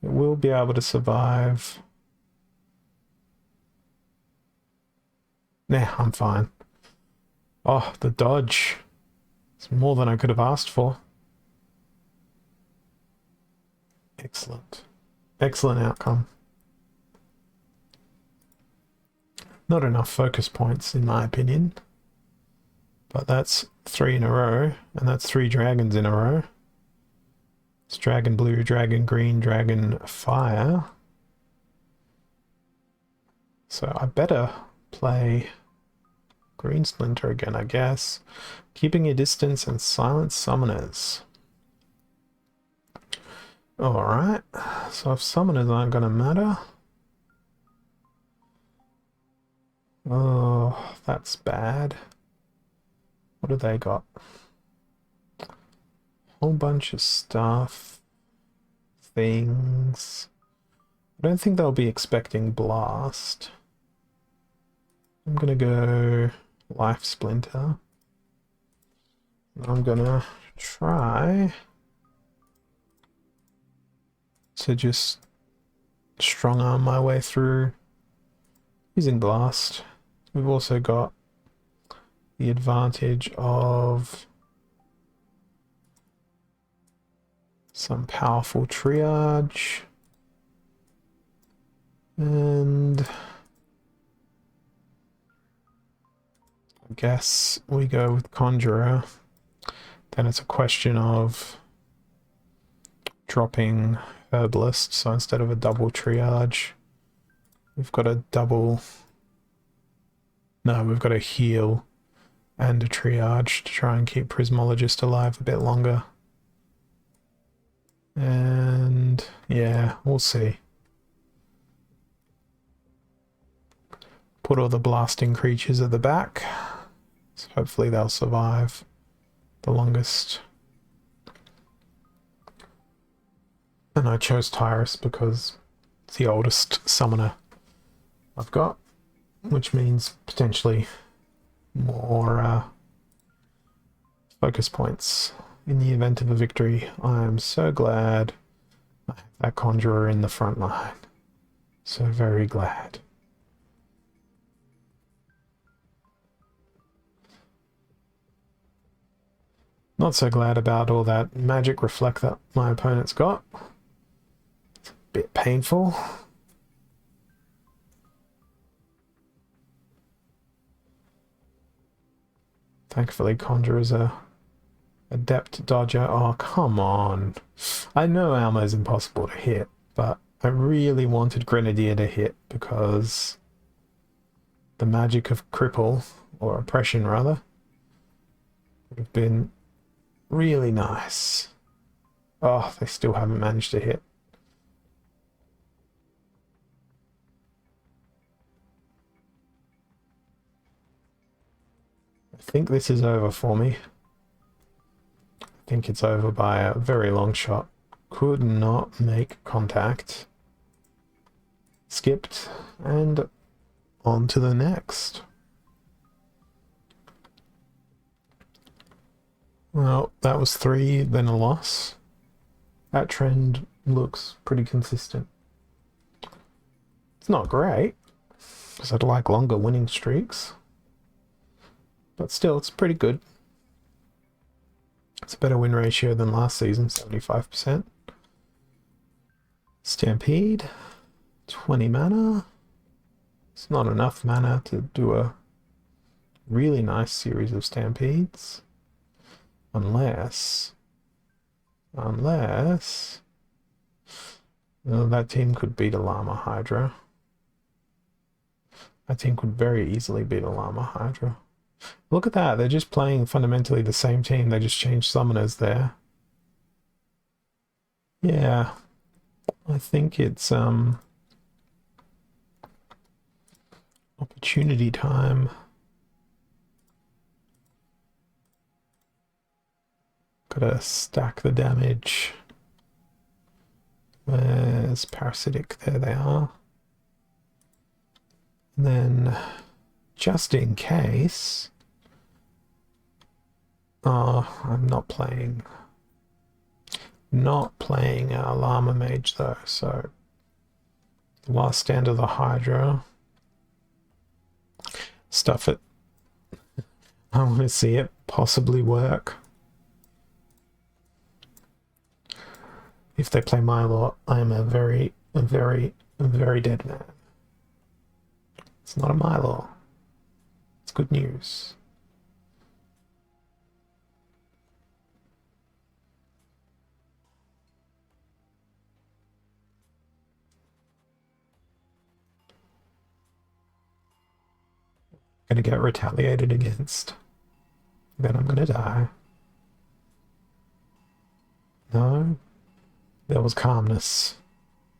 it will be able to survive. Nah, I'm fine. Oh, the dodge. It's more than I could have asked for. Excellent. Excellent outcome. Not enough focus points, in my opinion. But that's 3 in a row, and that's 3 dragons in a row. It's dragon blue, dragon green, dragon fire. So I better play green splinter again, I guess. Keeping your distance and silent summoners. Alright, so if summoners aren't going to matter. Oh, that's bad. What have they got? Whole bunch of stuff. Things. I don't think they'll be expecting blast. I'm gonna go life splinter. I'm gonna try to just strong arm my way through using blast. We've also got the advantage of some powerful triage, and I guess we go with Conjurer. Then it's a question of dropping Herbalist, so instead of a double triage, we've got a double... No, we've got a heal and a triage to try and keep Prismologist alive a bit longer. And yeah, we'll see. Put all the blasting creatures at the back, so hopefully they'll survive the longest. And I chose Tyrus because it's the oldest summoner I've got, which means potentially more focus points in the event of a victory. I am so glad I have that Conjurer in the front line. So very glad. Not so glad about all that magic reflect that my opponent's got. It's a bit painful. Thankfully, Conjurer's a adept dodger. Oh, come on. I know Alma's impossible to hit, but I really wanted Grenadier to hit because the magic of cripple, or oppression rather, would have been really nice. Oh, they still haven't managed to hit. I think this is over for me. I think it's over by a very long shot. Could not make contact. Skipped, and on to the next. Well, that was 3, then a loss. That trend looks pretty consistent. It's not great, because I'd like longer winning streaks. But still, it's pretty good. It's a better win ratio than last season, 75%. Stampede, 20 mana. It's not enough mana to do a really nice series of stampedes. Unless... Well, that team could beat a Llama Hydra. That team could very easily beat a Llama Hydra. Look at that, they're just playing fundamentally the same team, they just changed summoners there. Yeah, I think it's opportunity time. Gotta stack the damage. Where's Parasitic? There they are. And then, just in case... Oh, I'm not playing Llama Mage though, so the last stand of the Hydra. Stuff it. I want to see it possibly work. If they play Mylor, I am a very dead man. It's not a Mylor. It's good news. Gonna get retaliated against. Then I'm gonna die. No, there was calmness,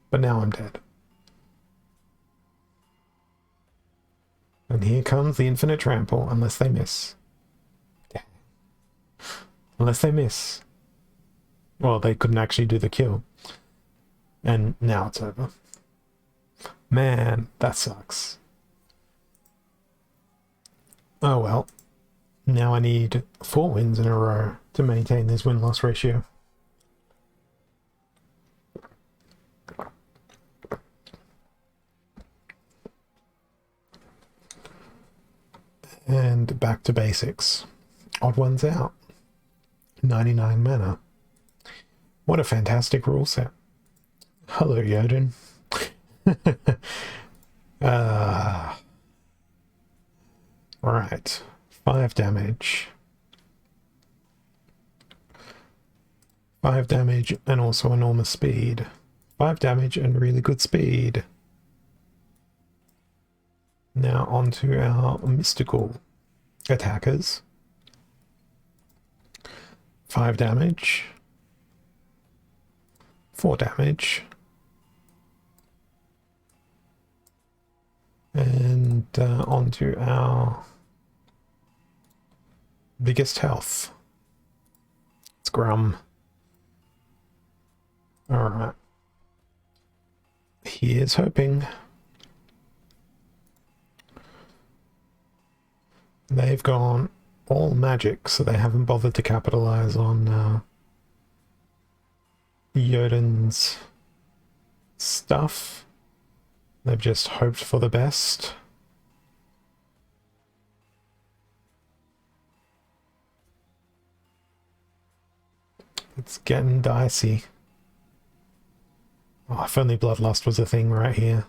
but now I'm dead. And here comes the infinite trample, unless they miss. Unless they miss. Well, they couldn't actually do the kill. And now it's over. Man, that sucks. Oh well. Now I need 4 wins in a row to maintain this win-loss ratio. And back to basics. Odd ones out. 99 mana. What a fantastic rule set. Hello, Jodin. Right. 5 damage. 5 damage and also enormous speed. 5 damage and really good speed. Now onto our mystical attackers. 5 damage. 4 damage. And onto our biggest health. It's Grum. Alright. Here's hoping. They've gone all magic, so they haven't bothered to capitalize on Jodin's stuff. They've just hoped for the best. It's getting dicey. Oh, if only Bloodlust was a thing right here.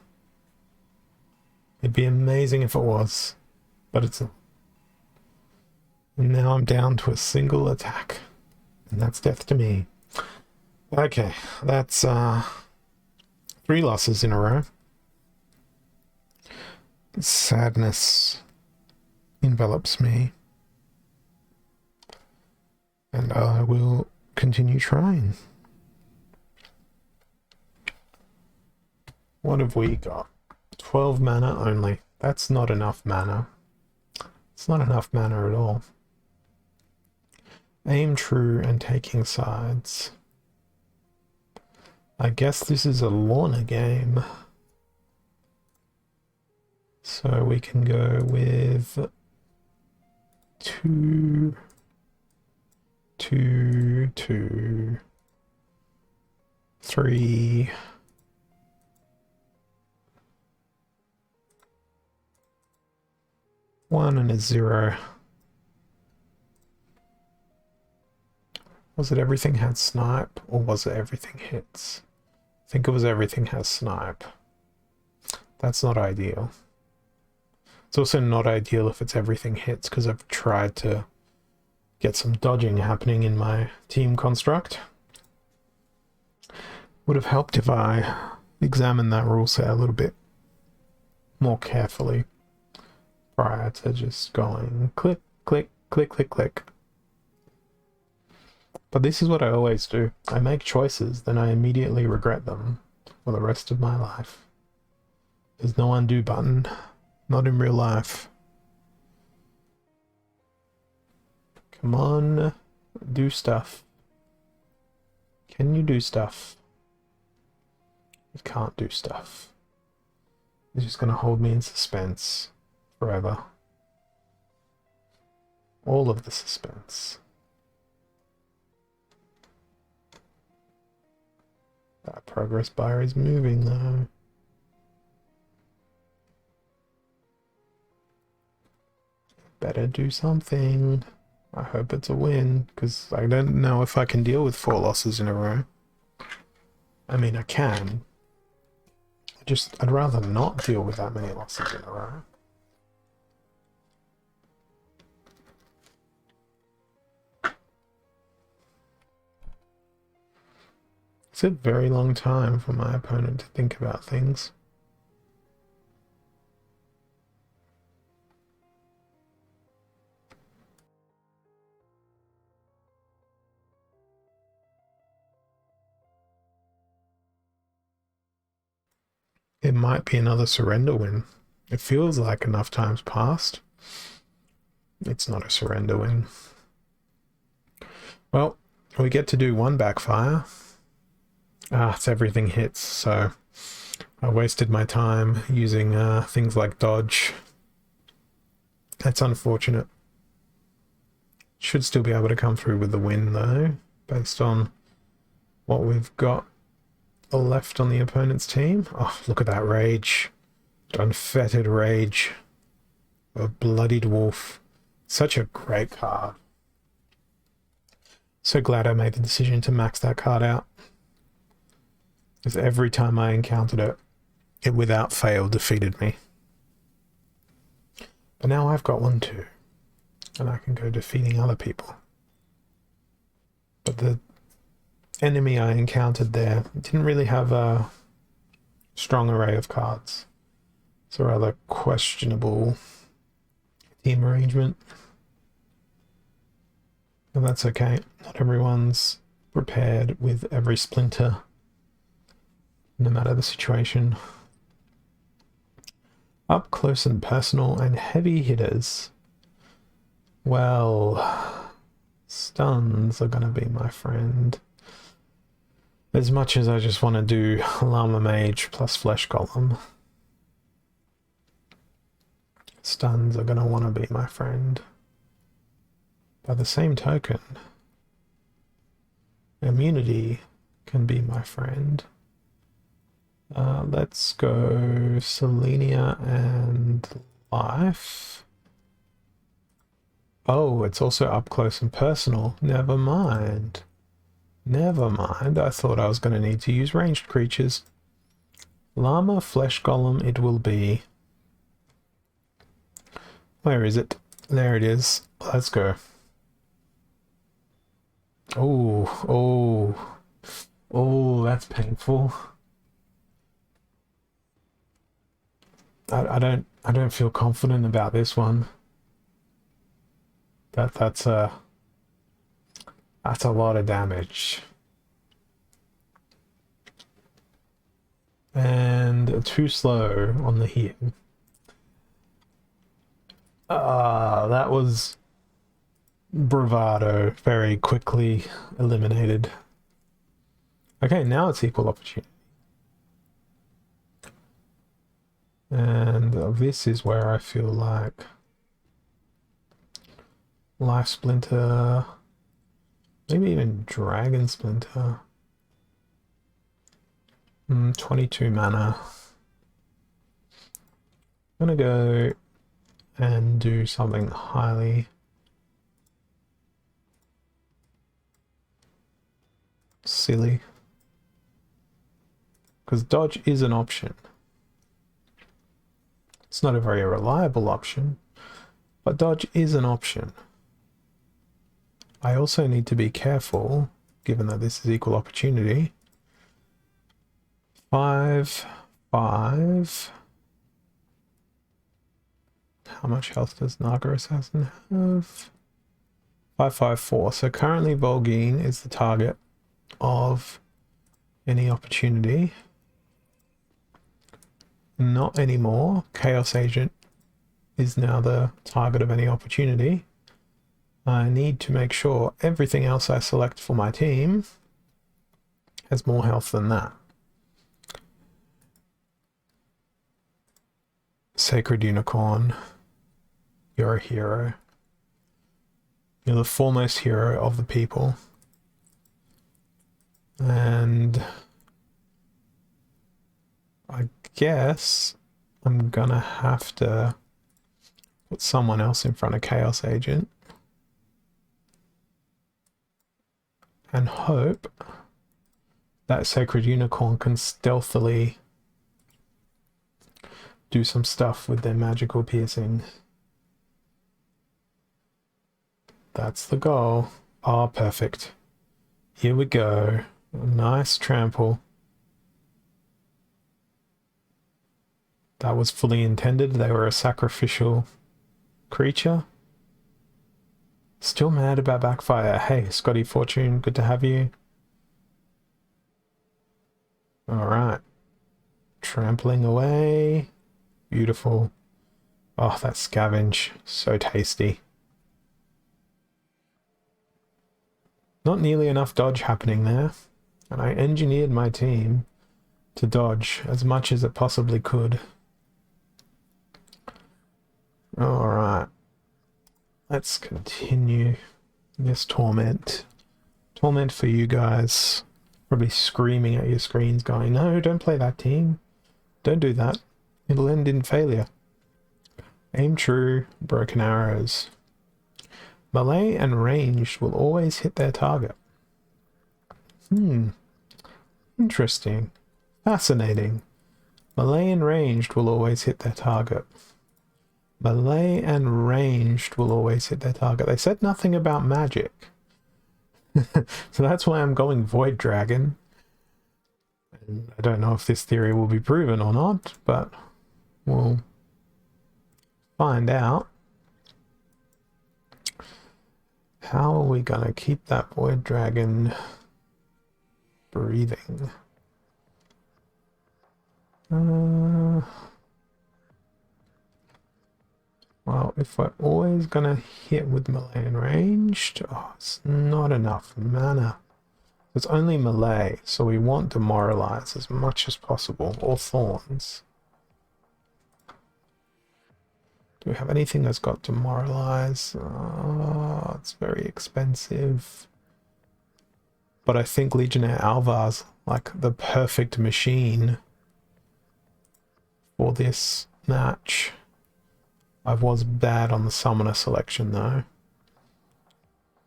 It'd be amazing if it was, but it's not. And now I'm down to a single attack, and that's death to me. Okay, that's 3 losses in a row. Sadness envelops me, and I will continue trying. What have we got? 12 mana only. That's not enough mana. It's not enough mana at all. Aim true and taking sides. I guess this is a Lorna game. So we can go with two 2, 2, 3. One and a 0. Was it everything had snipe, or was it everything hits? I think it was everything has snipe. That's not ideal. It's also not ideal if it's everything hits, because I've tried to get some dodging happening in my team construct. Would have helped if I examined that rule set a little bit more carefully prior to just going click, click, click, click, click. But this is what I always do. I make choices, then I immediately regret them for the rest of my life. There's no undo button. Not in real life. Come on. Do stuff. Can you do stuff? You can't do stuff. It's just going to hold me in suspense forever. All of the suspense. That progress bar is moving though. Better do something. I hope it's a win, because I don't know if I can deal with 4 losses in a row. I mean, I can. I'd rather not deal with that many losses in a row. It's a very long time for my opponent to think about things. It might be another surrender win. It feels like enough times passed. It's not a surrender win. Well, we get to do 1 backfire. It's everything hits, so I wasted my time using things like dodge. That's unfortunate. Should still be able to come through with the win though, based on what we've got left on the opponent's team. Oh, look at that rage. Unfettered rage. A bloodied wolf. Such a great card. So glad I made the decision to max that card out. Because every time I encountered it, it without fail defeated me. But now I've got 1 too. And I can go defeating other people. But the enemy I encountered there didn't really have a strong array of cards. It's a rather questionable team arrangement. And that's okay. Not everyone's prepared with every splinter, no matter the situation. Up close and personal and heavy hitters. Well, stuns are going to be my friend. As much as I just want to do Llama Mage plus Flesh Golem, stuns are going to want to be my friend. By the same token, immunity can be my friend. Let's go Selenia and life. Oh, it's also up close and personal. Never mind. Never mind. I thought I was going to need to use ranged creatures. Llama Flesh Golem it will be. Where is it? There it is. Let's go. Oh, oh, oh, that's painful. I don't feel confident about this one. That's a lot of damage. And too slow on the heal. That was bravado, very quickly eliminated. Okay, now it's equal opportunity. And this is where I feel like Life Splinter Maybe even Dragon Splinter. 22 mana. I'm gonna go and do something highly silly. Because dodge is an option. It's not a very reliable option, but dodge is an option. I also need to be careful, given that this is equal opportunity. 5, 5. How much health does Naga Assassin have? 554. So currently Vol'gin is the target of any opportunity. Not anymore. Chaos Agent is now the target of any opportunity. I need to make sure everything else I select for my team has more health than that. Sacred Unicorn, you're a hero. You're the foremost hero of the people. And I guess I'm gonna have to put someone else in front of Chaos Agent and hope that Sacred Unicorn can stealthily do some stuff with their magical piercing. That's the goal. Ah, perfect. Here we go. Nice trample. That was fully intended. They were a sacrificial creature. Still mad about backfire. Hey, Scotty Fortune, good to have you. Alright. Trampling away. Beautiful. Oh, that scavenge. So tasty. Not nearly enough dodge happening there. And I engineered my team to dodge as much as it possibly could. Alright. Let's continue this torment. Torment for you guys. Probably screaming at your screens going, no, don't play that team. Don't do that. It'll end in failure. Aim true, broken arrows. Melee and ranged will always hit their target. Interesting. Fascinating. Melee and ranged will always hit their target. Melee and ranged will always hit their target. They said nothing about magic. So that's why I'm going Void Dragon. And I don't know if this theory will be proven or not, but we'll find out. How are we gonna keep that Void Dragon breathing? Well, if we're always gonna hit with melee and ranged, oh, it's not enough mana. It's only melee, so we want Demoralize as much as possible, or Thorns. Do we have anything that's got Demoralize? Oh, it's very expensive. But I think Legionnaire Alvar's like the perfect machine for this match. I was bad on the summoner selection though.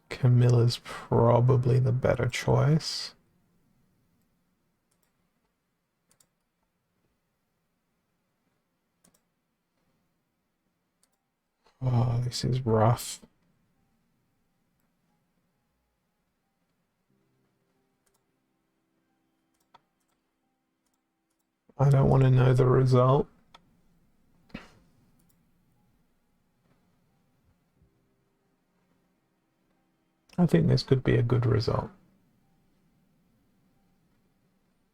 Camilla's probably the better choice. Oh, this is rough. I don't want to know the result. I think this could be a good result.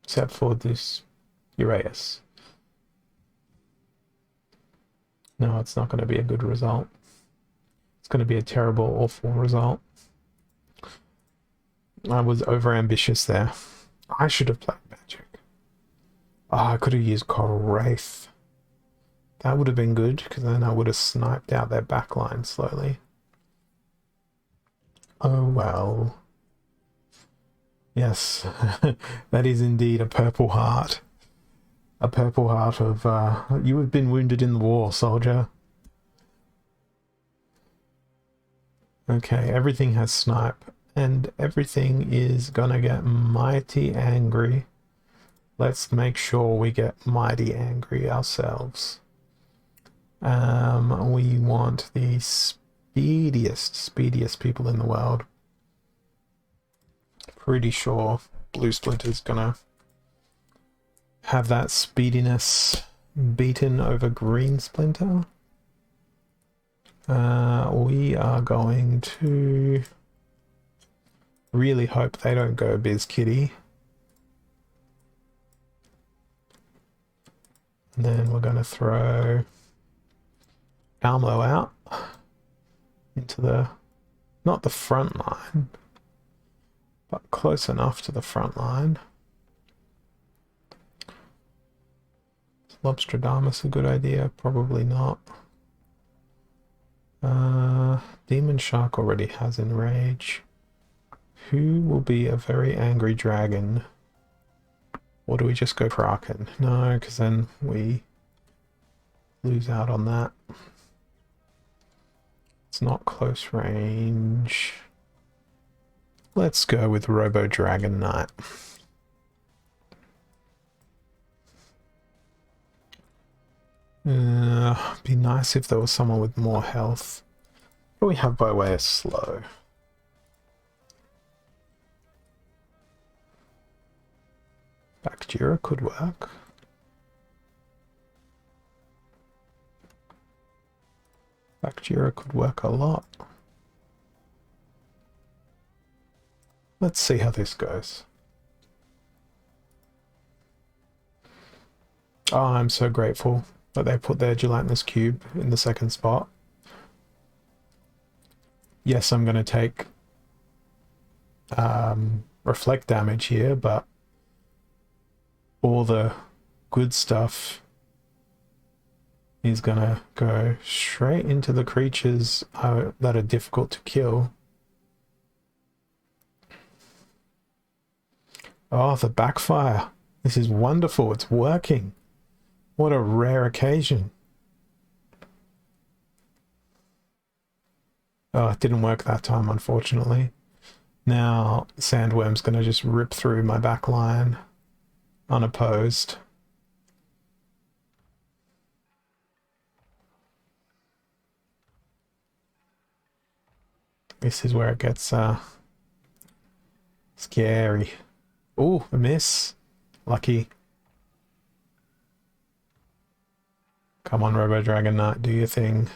Except for this Uraeus. No, it's not going to be a good result. It's going to be a terrible, awful result. I was overambitious there. I should have played Magic. Oh, I could have used Coral Wraith. That would have been good, because then I would have sniped out their backline slowly. Oh well. Yes, that is indeed a purple heart. A purple heart of, you have been wounded in the war, soldier. Okay, everything has snipe, and everything is gonna get mighty angry. Let's make sure we get mighty angry ourselves. We want the speediest people in the world. Pretty sure Blue Splinter's gonna have that speediness beaten over Green Splinter. We are going to really hope they don't go Biz Kitty. And then we're going to throw Almo out into the, not the front line, but close enough to the front line. Is Lobstradamus a good idea? Probably not. Demon Shark already has Enrage. Who will be a very angry dragon? Or do we just go Kraken? No, because then we lose out on that. It's not close range. Let's go with Robo Dragon Knight. Be nice if there was someone with more health. What do we have by way of slow? Bakjira could work. Bakjira could work a lot. Let's see how this goes. Oh, I'm so grateful that they put their gelatinous cube in the second spot. Yes, I'm going to take reflect damage here, but all the good stuff is going to go straight into the creatures that are difficult to kill. Oh, the backfire. This is wonderful. It's working. What a rare occasion. Oh, it didn't work that time, unfortunately. Now, Sandworm's going to just rip through my back line unopposed. This is where it gets scary. Oh, a miss. Lucky. Come on, Robo Dragon Knight, do your thing.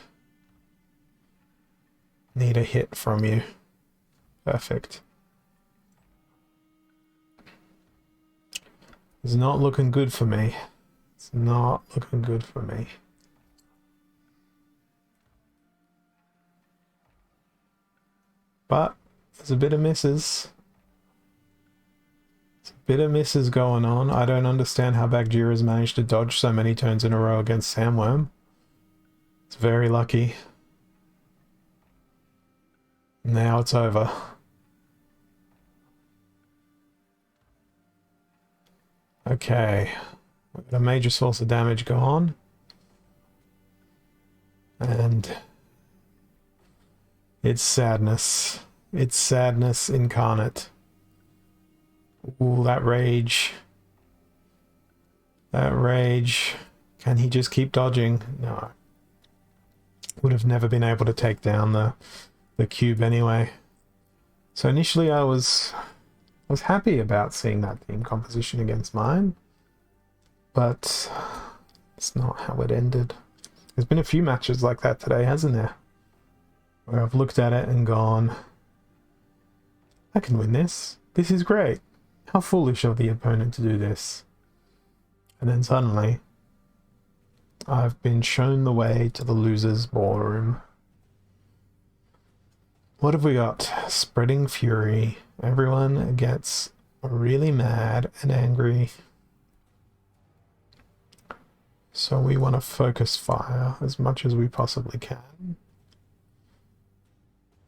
Need a hit from you. Perfect. It's not looking good for me. It's not looking good for me. But there's a bit of misses. There's a bit of misses going on. I don't understand how Bagheera's managed to dodge so many turns in a row against Sandworm. It's very lucky. Now it's over. Okay. We've got a major source of damage gone. And it's sadness. It's sadness incarnate. Ooh, that rage. That rage. Can he just keep dodging? No. Would have never been able to take down the cube anyway. So initially I was happy about seeing that team composition against mine, but it's not how it ended. There's been a few matches like that today, hasn't there? Where I've looked at it and gone, I can win this. This is great. How foolish of the opponent to do this. And then suddenly, I've been shown the way to the loser's ballroom. What have we got? Spreading fury. Everyone gets really mad and angry. So we want to focus fire as much as we possibly can.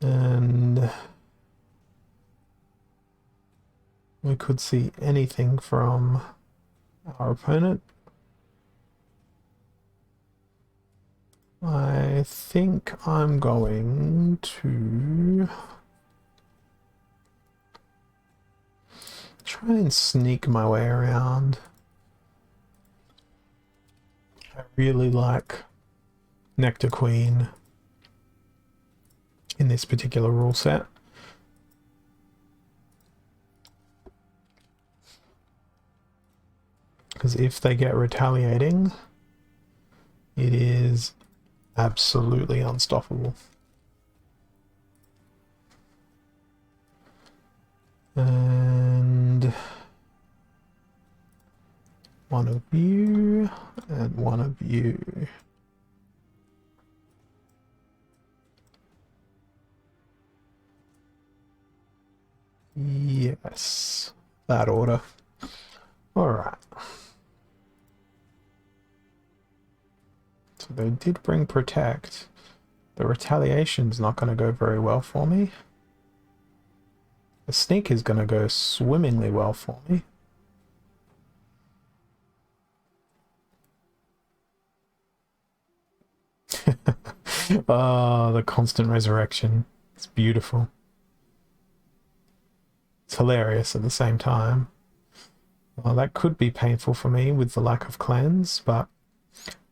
And we could see anything from our opponent. I think I'm going to try and sneak my way around. I really like Nectar Queen in this particular rule set. Because if they get retaliating, it is absolutely unstoppable. And one of you, and one of you. Yes, that order. All right. So they did bring Protect. The retaliation's not going to go very well for me. The Sneak is going to go swimmingly well for me. Oh, the constant resurrection. It's beautiful. It's hilarious at the same time. Well, that could be painful for me with the lack of cleanse, but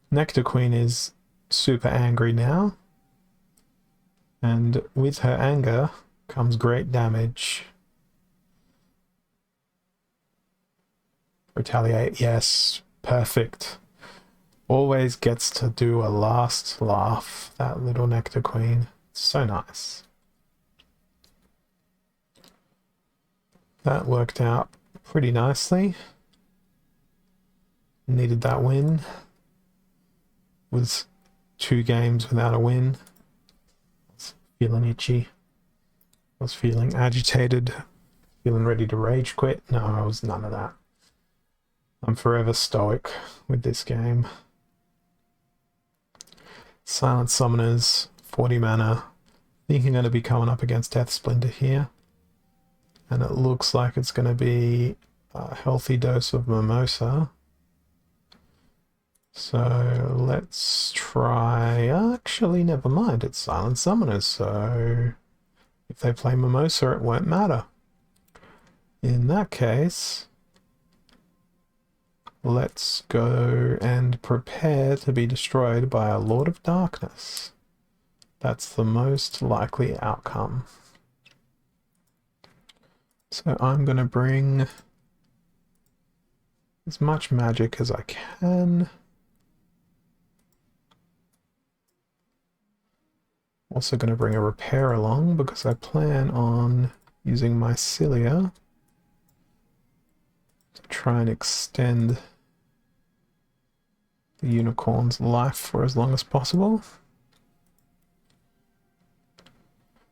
Nectar Queen is super angry now. And with her anger comes great damage. Retaliate, yes, perfect. Always gets to do a last laugh, that little Nectar Queen. It's so nice. That worked out pretty nicely. Needed that win. Was 2 games without a win. I was feeling itchy. I was feeling agitated. Feeling ready to rage quit. No, I was none of that. I'm forever stoic with this game. Silent Summoners, 40 mana. I think I'm going to be coming up against Death Splinter here. And it looks like it's going to be a healthy dose of Mimosa. So let's try... Actually, never mind. It's Silent Summoners, so if they play Mimosa, it won't matter. In that case, let's go and prepare to be destroyed by a Lord of Darkness. That's the most likely outcome. So I'm going to bring as much magic as I can. Also going to bring a repair along because I plan on using my Cilia to try and extend the unicorn's life for as long as possible.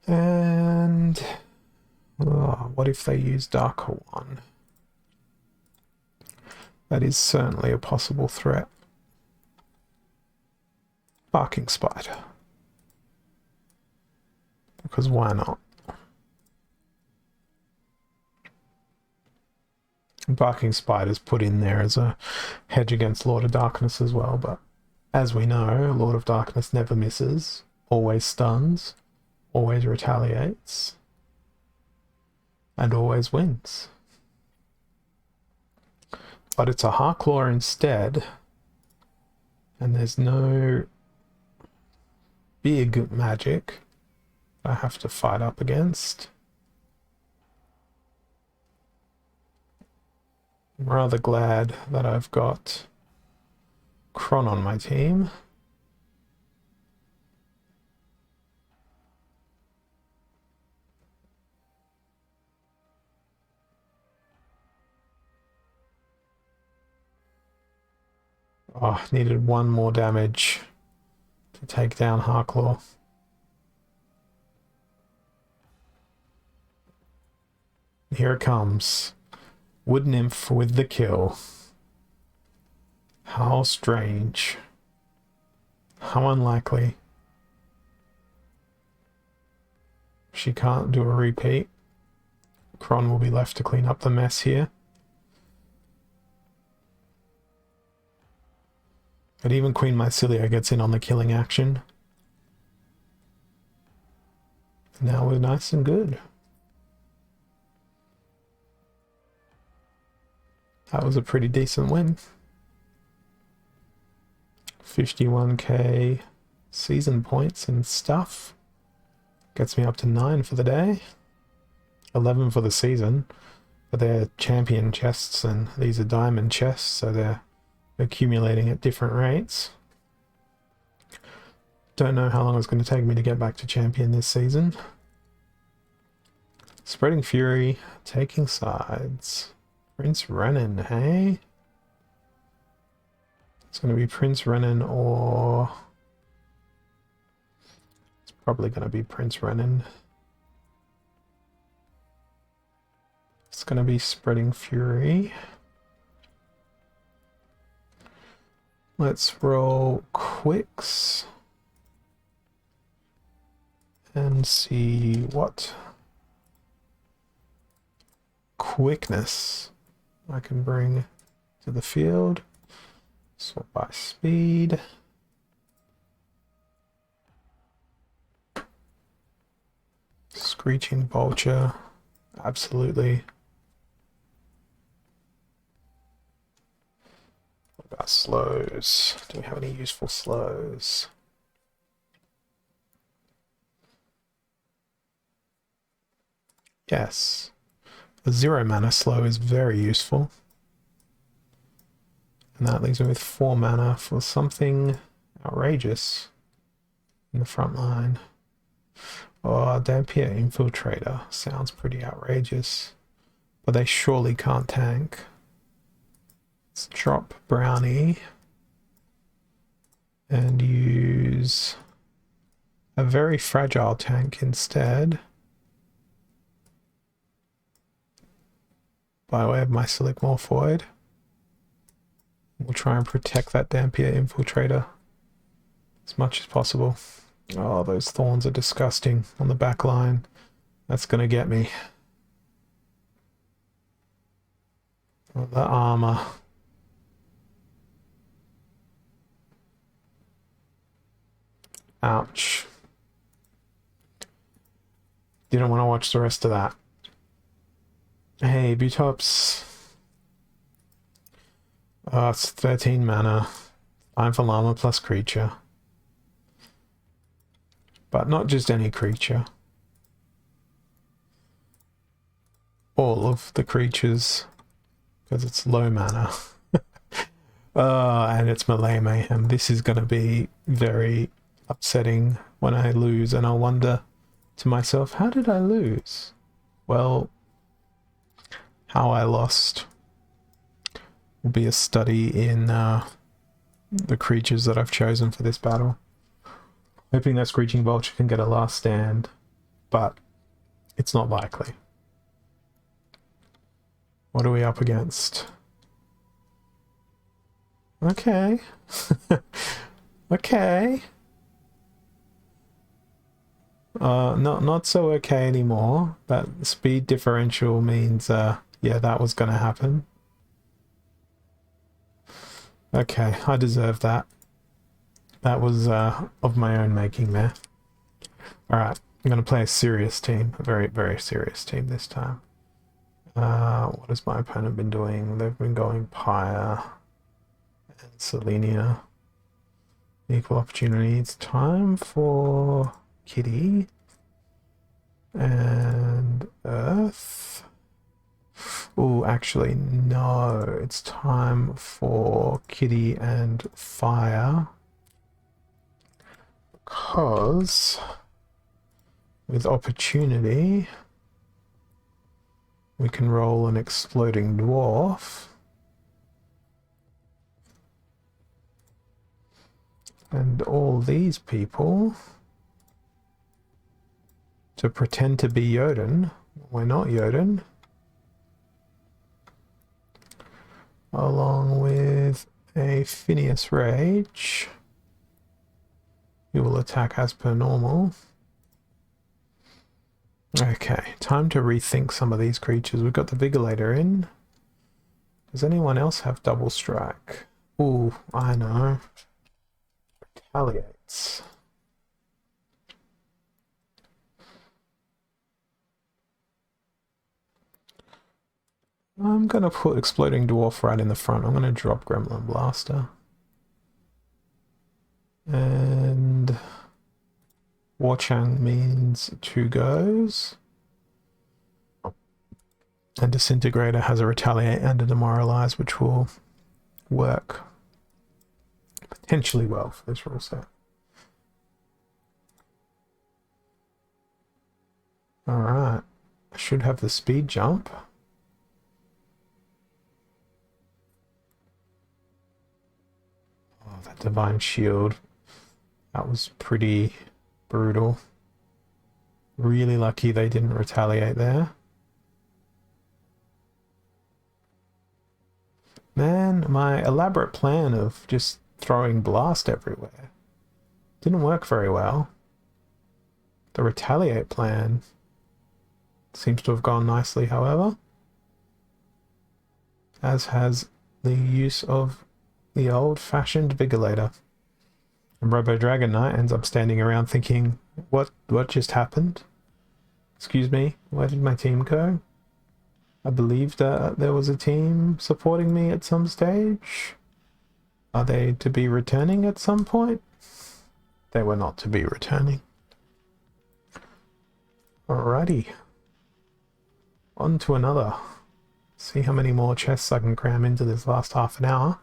And what if they use Darker One? That is certainly a possible threat. Barking Spider. Because why not? Barking Spider's put in there as a hedge against Lord of Darkness as well, but as we know, Lord of Darkness never misses, always stuns, always retaliates, and always wins. But it's a Heartclaw instead, and there's no big magic I have to fight up against. I'm rather glad that I've got Kron on my team. Oh, needed 1 more damage to take down Heartclaw. Here it comes. Wood Nymph with the kill. How strange. How unlikely. She can't do a repeat. Kron will be left to clean up the mess here. But even Queen Mycelia gets in on the killing action. Now we're nice and good. That was a pretty decent win. 51k season points and stuff. Gets me up to 9 for the day. 11 for the season. But they're champion chests and these are diamond chests, so they're accumulating at different rates. Don't know how long it's going to take me to get back to champion this season. Spreading Fury, taking sides. Prince Renan, hey? It's going to be Prince Renan or... It's probably going to be Prince Renan. It's going to be Spreading Fury. Let's roll quicks and see what quickness I can bring to the field. Sort by speed. Screeching Vulture, absolutely. What about slows? Do we have any useful slows? Yes. A 0 mana slow is very useful. And that leaves me with 4 mana for something outrageous in the front line. Oh, Dampier Infiltrator sounds pretty outrageous. But they surely can't tank. Let's drop Brownie and use a very fragile tank instead. By way of my Silic Morphoid. We'll try and protect that Dampier Infiltrator as much as possible. Oh, those thorns are disgusting on the back line. That's gonna get me. Oh, the armor. Ouch. Didn't want to watch the rest of that. Hey, Butops. It's 13 mana. I'm for llama plus creature. But not just any creature. All of the creatures. Because it's low mana. And it's Melee Mayhem. This is going to be very upsetting when I lose. And I'll wonder to myself, how did I lose? Well, how I lost will be a study in the creatures that I've chosen for this battle. Hoping that Screeching Vulture can get a last stand, but it's not likely. What are we up against? Okay. Okay. Not so okay anymore. That speed differential means, yeah, that was gonna happen. Okay, I deserve that. That was of my own making there. Alright, I'm gonna play a serious team. A very, very serious team this time. What has my opponent been doing? They've been going Pyre and Selenia. Equal opportunity. It's time for Kitty and Earth. Oh, actually, no. It's time for Kitty and Fire. Because with opportunity, we can roll an Exploding Dwarf. And all these people to pretend to be Jotun. We're not Jotun. Along with a Phineas Rage. He will attack as per normal. Okay, time to rethink some of these creatures. We've got the Vigilator in. Does anyone else have double strike? Ooh, I know. Retaliates. I'm gonna put Exploding Dwarf right in the front. I'm gonna drop Gremlin Blaster. And Warchang means 2 goes. And Disintegrator has a Retaliate and a Demoralize, which will work potentially well for this rule set. Alright, I should have the speed jump. Oh, that Divine Shield. That was pretty brutal. Really lucky they didn't retaliate there. Man, my elaborate plan of just throwing blast everywhere didn't work very well. The retaliate plan seems to have gone nicely, however, as has the use of the old-fashioned Vigilator. And Robo Dragon Knight ends up standing around thinking, what just happened? Excuse me, where did my team go? I believed that there was a team supporting me at some stage. Are they to be returning at some point? They were not to be returning. Alrighty. On to another. See how many more chests I can cram into this last half an hour.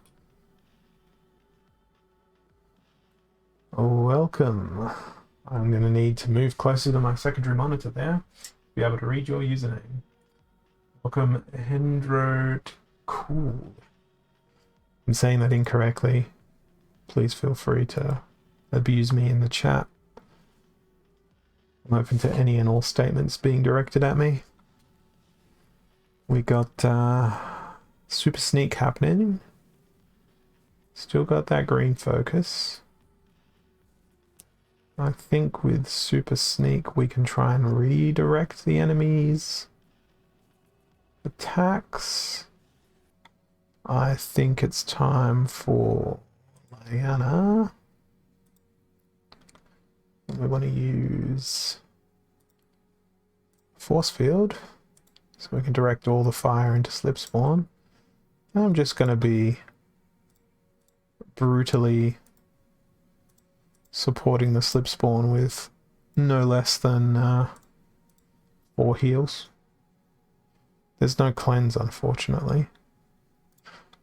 Welcome. I'm going to need to move closer to my secondary monitor there to be able to read your username. Welcome, Hendrot Cool. I'm saying that incorrectly. Please feel free to abuse me in the chat. I'm open to any and all statements being directed at me. We got Super Sneak happening. Still got that green focus. I think with Super Sneak we can try and redirect the enemy's attacks. I think it's time for Lyanna. We want to use Force Field so we can direct all the fire into Slip Spawn. I'm just going to be brutally supporting the Slip Spawn with no less than 4 heals. There's no cleanse, unfortunately,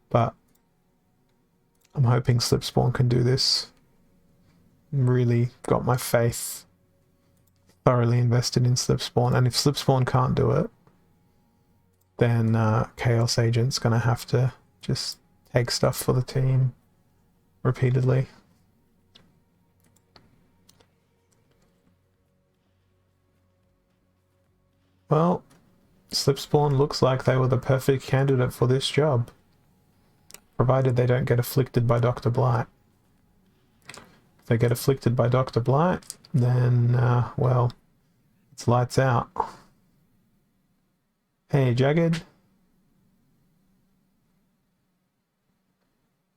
but I'm hoping Slip Spawn can do this. Really got my faith thoroughly invested in Slip Spawn, and if Slip Spawn can't do it, then Chaos Agent's gonna have to just take stuff for the team repeatedly. Well, Slip Spawn looks like they were the perfect candidate for this job, provided they don't get afflicted by Dr. Blight. If they get afflicted by Dr. Blight, then, well, it's lights out. Hey, Jagged.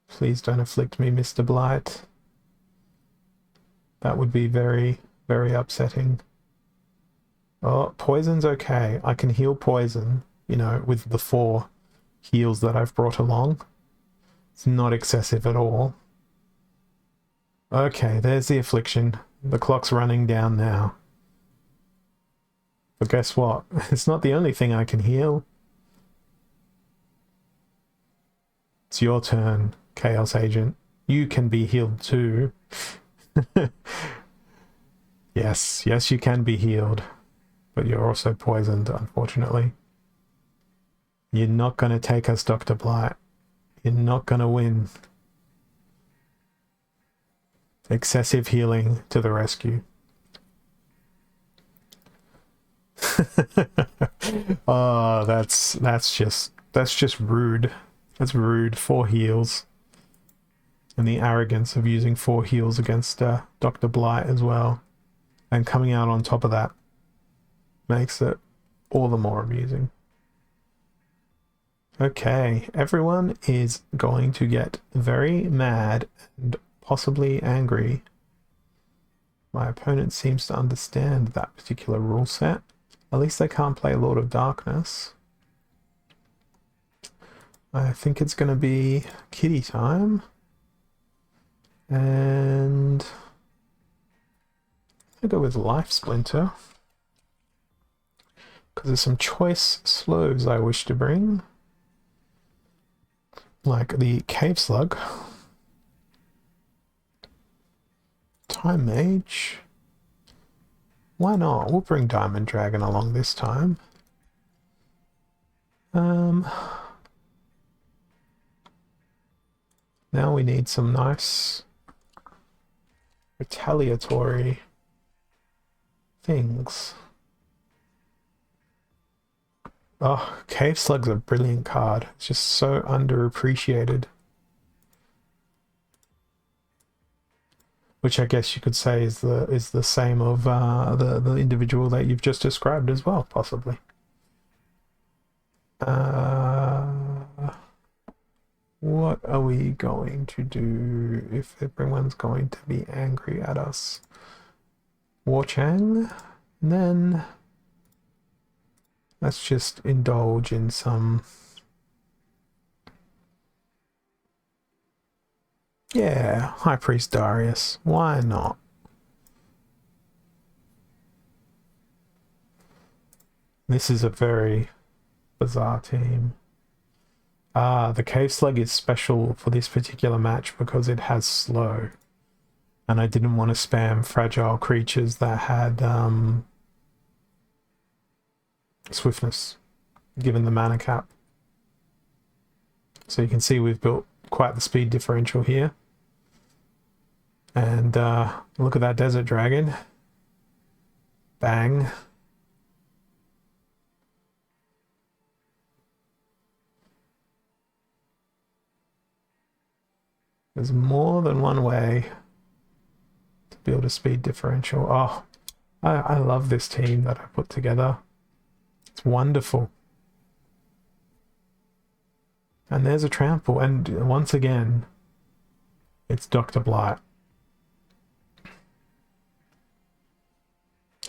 Please don't afflict me, Mr. Blight. That would be very, very upsetting. Oh, poison's okay. I can heal poison, you know, with the 4 heals that I've brought along. It's not excessive at all. Okay, there's the affliction. The clock's running down now. But guess what? It's not the only thing I can heal. It's your turn, Chaos Agent. You can be healed too. Yes, you can be healed. But you're also poisoned, unfortunately. You're not going to take us, Dr. Blight. You're not going to win. Excessive healing to the rescue. Oh, that's just rude. That's rude. 4 heals. And the arrogance of using 4 heals against Dr. Blight as well. And coming out on top of that makes it all the more amusing. Okay, everyone is going to get very mad and possibly angry. My opponent seems to understand that particular rule set. At least they can't play Lord of Darkness. I think it's going to be kitty time. And I'll go with Life Splinter, because there's some choice slows I wish to bring, like the Cave Slug, Time Mage. Why not? We'll bring Diamond Dragon along this time. Now we need some nice retaliatory things. Oh, Cave Slug's a brilliant card. It's just so underappreciated. Which I guess you could say is the same of the individual that you've just described as well, possibly. What are we going to do if everyone's going to be angry at us? Warchang, and then let's just indulge in some... Yeah, High Priest Darius. Why not? This is a very bizarre team. The Cave Slug is special for this particular match because it has slow. And I didn't want to spam fragile creatures that had swiftness, given the mana cap. So you can see we've built quite the speed differential here. And look at that Desert Dragon. Bang. There's more than one way to build a speed differential. Oh, I love this team that I put together. It's wonderful. And there's a trample, and once again, it's Dr. Blight.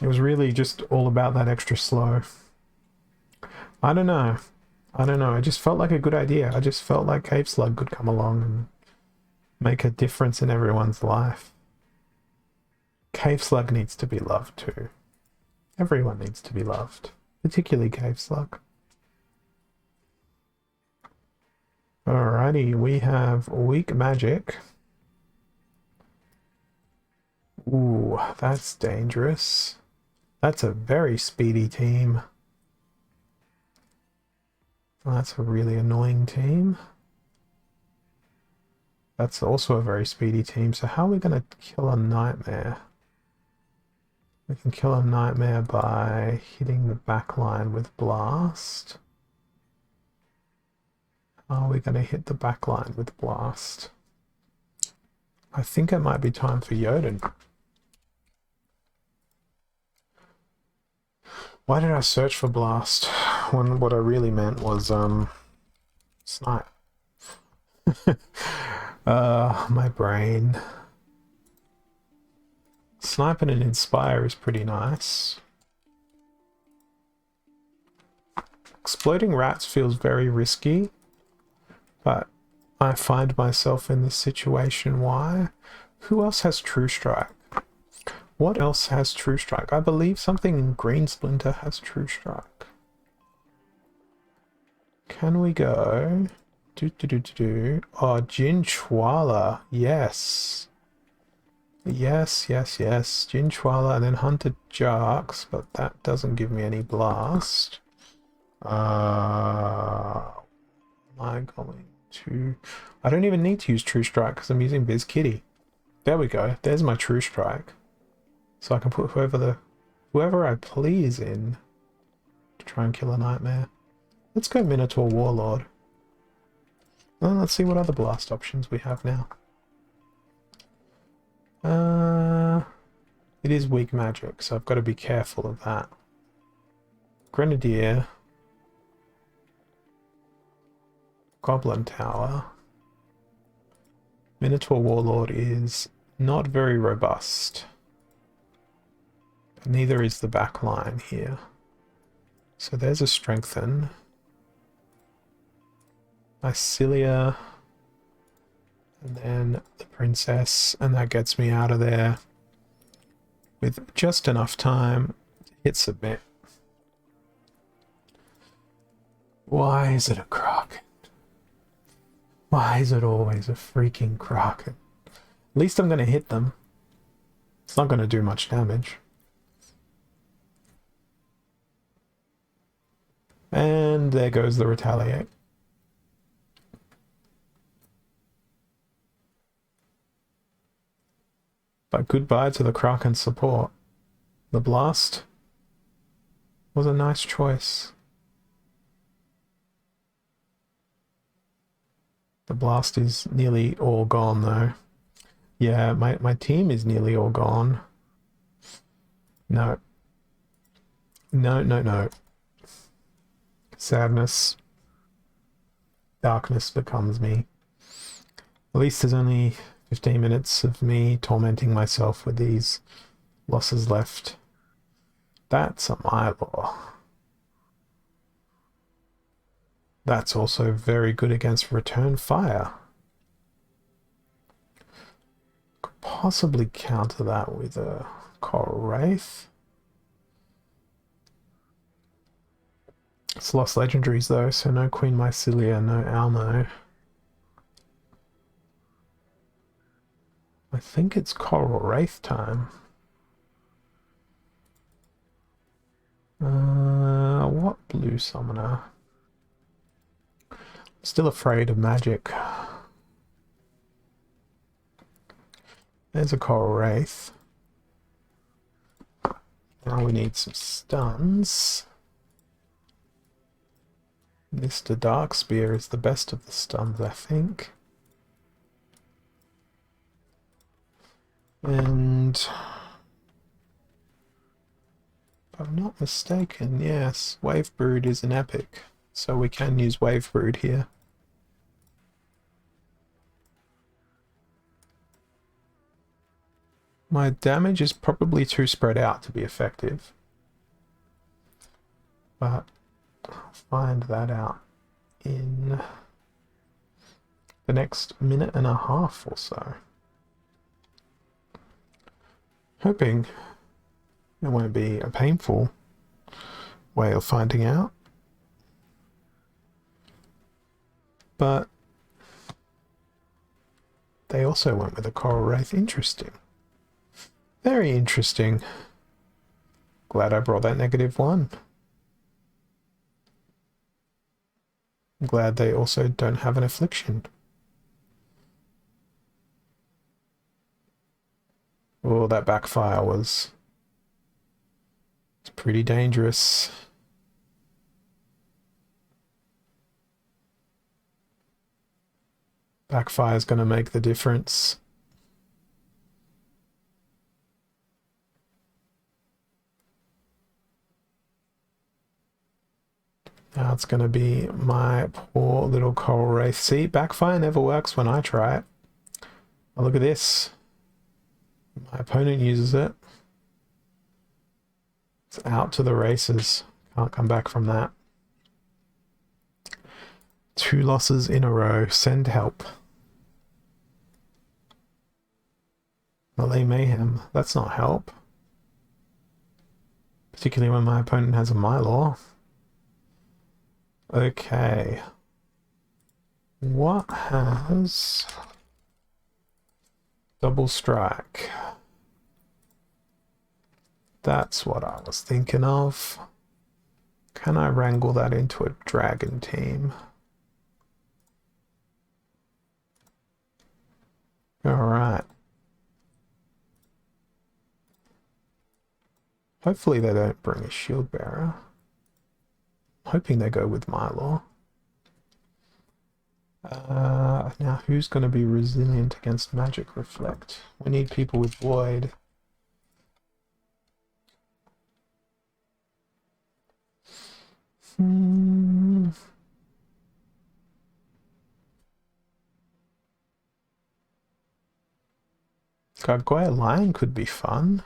It was really just all about that extra slow. I don't know. I just felt like a good idea. I just felt like Cave Slug could come along and make a difference in everyone's life. Cave Slug needs to be loved too. Everyone needs to be loved, particularly Cave Slug. Alrighty, we have Weak Magic. Ooh, that's dangerous. That's a very speedy team. That's a really annoying team. That's also a very speedy team. So how are we going to kill a Nightmare? We can kill a Nightmare by hitting the back line with Blast. How are we going to hit the back line with Blast? I think it might be time for Jotun. Why did I search for Blast when what I really meant was Snipe? My brain. Snipe and an Inspire is pretty nice. Exploding Rats feels very risky, but I find myself in this situation. Why? Who else has True Strike? What else has True Strike? I believe something in Green Splinter has True Strike. Can we go? Oh, Jinchwala. Yes. Yes. Jinchwala and then Hunter Jarks, but that doesn't give me any blast. Am I going to... I don't even need to use True Strike because I'm using Biz Kitty. There we go. There's my True Strike. So I can put whoever I please in to try and kill a Nightmare. Let's go Minotaur Warlord. Well, let's see what other blast options we have now. It is Weak Magic, so I've got to be careful of that. Grenadier, Goblin Tower. Minotaur Warlord is not very robust. Neither is the back line here. So there's a strengthen. Icilia. And then the princess. And that gets me out of there with just enough time to hit submit. Why is it a Kraken? Why is it always a freaking Kraken? At least I'm going to hit them. It's not going to do much damage. And there goes the retaliate. But goodbye to the Kraken support. The blast was a nice choice. The blast is nearly all gone though. Yeah, my team is nearly all gone. No. No, no, no. Sadness. Darkness becomes me. At least there's only 15 minutes of me tormenting myself with these losses left. That's a Mylor. That's also very good against return fire. Could possibly counter that with a Coral Wraith. It's lost legendaries though, so no Queen Mycelia, no Almo. I think it's Coral Wraith time. What blue summoner? Still afraid of magic. There's a Coral Wraith. Now we need some stuns. Mr. Darkspear is the best of the stuns, I think. And if I'm not mistaken, yes, Wave Brood is an epic, so we can use Wave Brood here. My damage is probably too spread out to be effective, but I'll find that out in the next minute and a half or so. Hoping it won't be a painful way of finding out. But they also went with a Coral Wraith. Interesting. Very interesting. Glad I brought that -1. I'm glad they also don't have an affliction. Oh, that backfire was... it's pretty dangerous. Backfire's going to make the difference. Now it's going to be my poor little Coral Wraith. See, backfire never works when I try it. Oh, look at this. My opponent uses it. It's out to the races. Can't come back from that. 2 losses in a row. Send help. Melee Mayhem. That's not help. Particularly when my opponent has a Mylor. Okay. What has... Double Strike? That's what I was thinking of. Can I wrangle that into a dragon team? Alright. Hopefully they don't bring a shield bearer. I'm hoping they go with Mylor. Now who's going to be resilient against Magic Reflect? We need people with Void. Gargoyle Lion could be fun.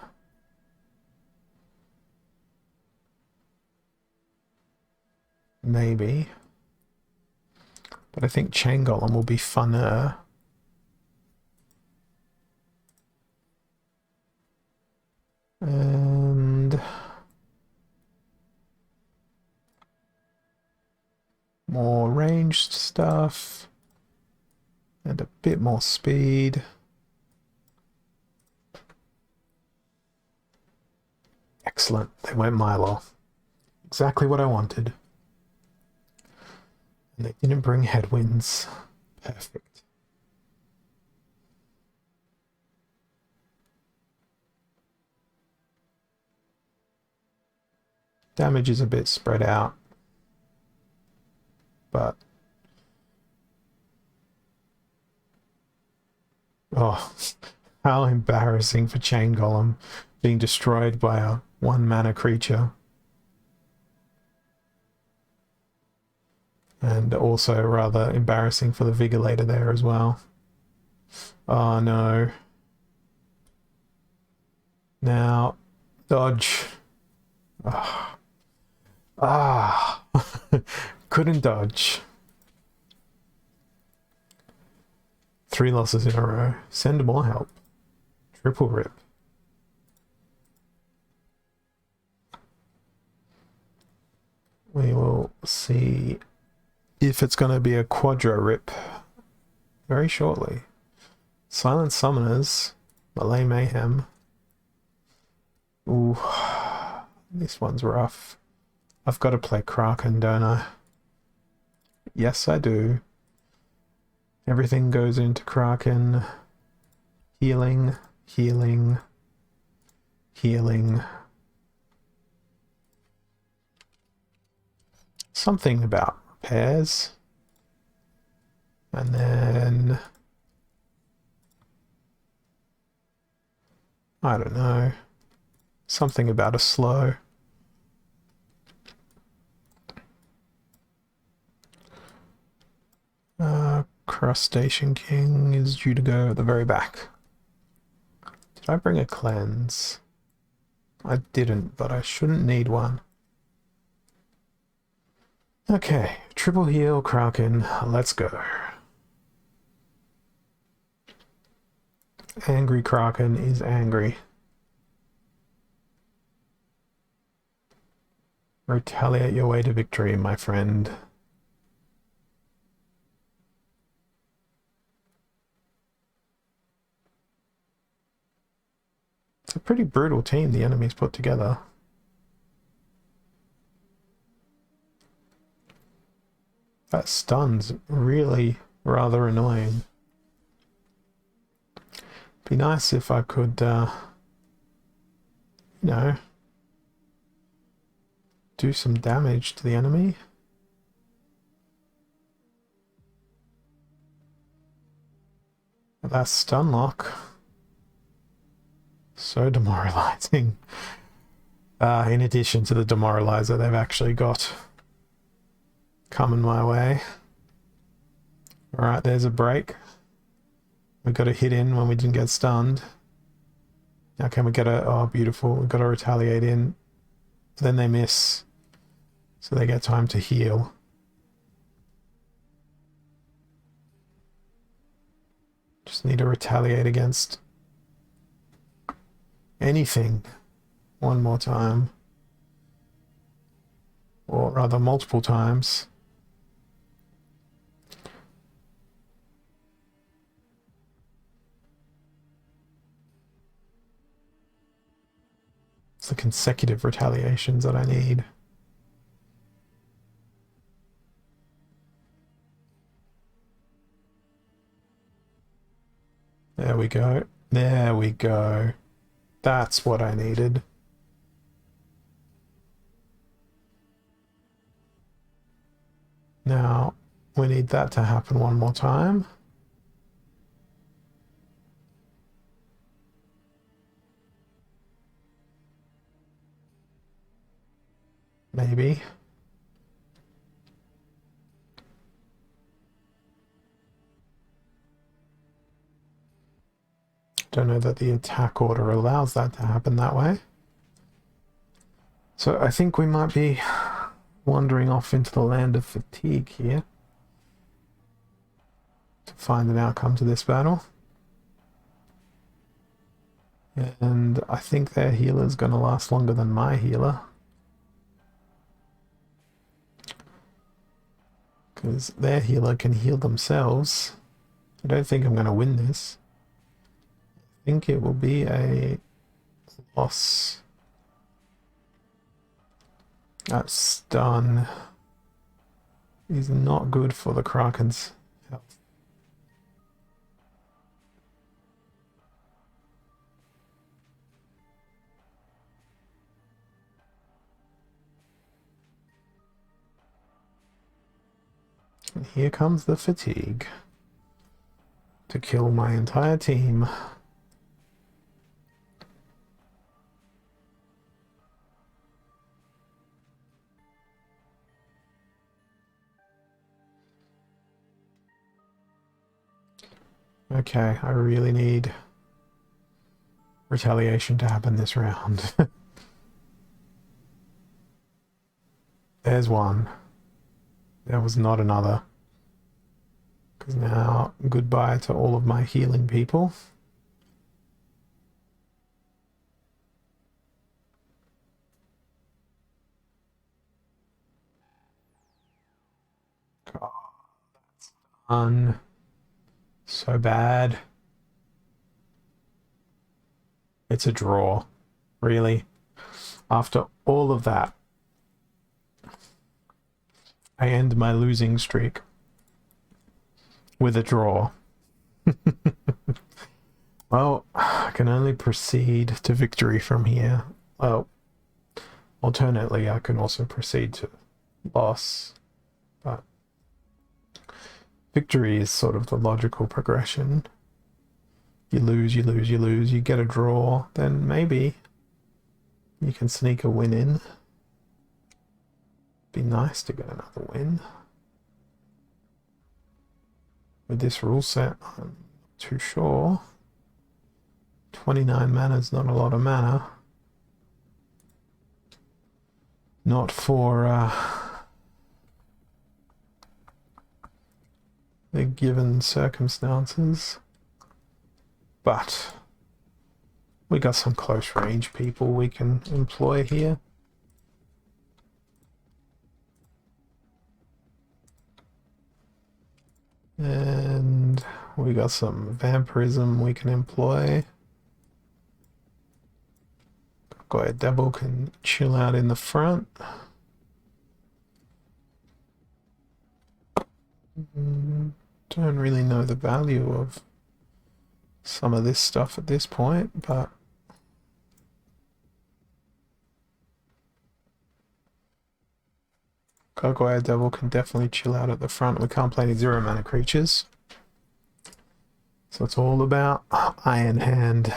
Maybe. But I think Chain Golem will be funner. And more ranged stuff. And a bit more speed. Excellent. They went Milo. Exactly what I wanted. And they didn't bring headwinds. Perfect. Damage is a bit spread out. But... oh, how embarrassing for Chain Golem being destroyed by a 1-mana creature. And also rather embarrassing for the Vigilator there as well. Oh no. Now, dodge. Couldn't dodge. 3 losses in a row. Send more help. Triple rip. We will see if it's going to be a quadra rip very shortly. Silent Summoners. Malay Mayhem. Ooh. This one's rough. I've got to play Kraken, don't I? Yes, I do. Everything goes into Kraken. Healing, healing, healing. Something about repairs. And then... I don't know. Something about a slow. Crustacean King is due to go at the very back. Did I bring a cleanse? I didn't, but I shouldn't need one. Okay, triple heal, Kraken, let's go. Angry Kraken is angry. Retaliate your way to victory, my friend. It's a pretty brutal team the enemy's put together. That stun's really rather annoying. Be nice if I could, you know, do some damage to the enemy. But that stun lock. So demoralizing. In addition to the demoralizer they've actually got coming my way. Alright, there's a break. We got a hit in when we didn't get stunned. Now can we get a... oh, beautiful. We've got to retaliate in. Then they miss. So they get time to heal. Just need to retaliate against anything one more time. Or rather multiple times. It's the consecutive retaliations that I need. There we go. There we go. That's what I needed. Now, we need that to happen one more time. Maybe. don't know that the attack order allows that to happen that way. So I think we might be wandering off into the land of fatigue here to find an outcome to this battle. And I think their healer's going to last longer than my healer. Because their healer can heal themselves. I don't think I'm going to win this. I think it will be a loss. That stun is not good for the Kraken's health. And here comes the fatigue to kill my entire team. Okay, I really need retaliation to happen this round. There's one. There was not another. Because now, goodbye to all of my healing people. God, that's done. So bad. It's a draw. Really? After all of that, I end my losing streak with a draw. Well, I can only proceed to victory from here. Well, alternately, I can also proceed to loss, but victory is sort of the logical progression. You lose, you lose, you lose, you get a draw, then maybe you can sneak a win in. Be nice to get another win. With this rule set, I'm not too sure. 29 mana is not a lot of mana. Not for the given circumstances. But we got some close range people we can employ here. And we got some vampirism we can employ. Gargoyle Devil can chill out in the front. Don't really know the value of some of this stuff at this point, but Gargoyle Devil can definitely chill out at the front. We can't play any 0 mana creatures, so it's all about Iron Hand.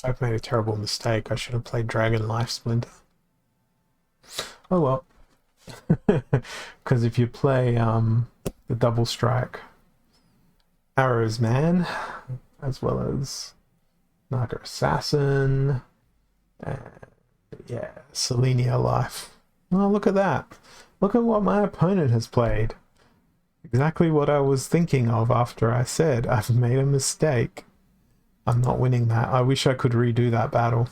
I've made a terrible mistake. I should have played Dragon Life Splinter. Oh well. Because if you play the double strike Arrows Man, as well as Naga Assassin, and yeah, Selenia Life. Oh, look at that. Look at what my opponent has played. Exactly what I was thinking of after I said I've made a mistake. I'm not winning that. I wish I could redo that battle.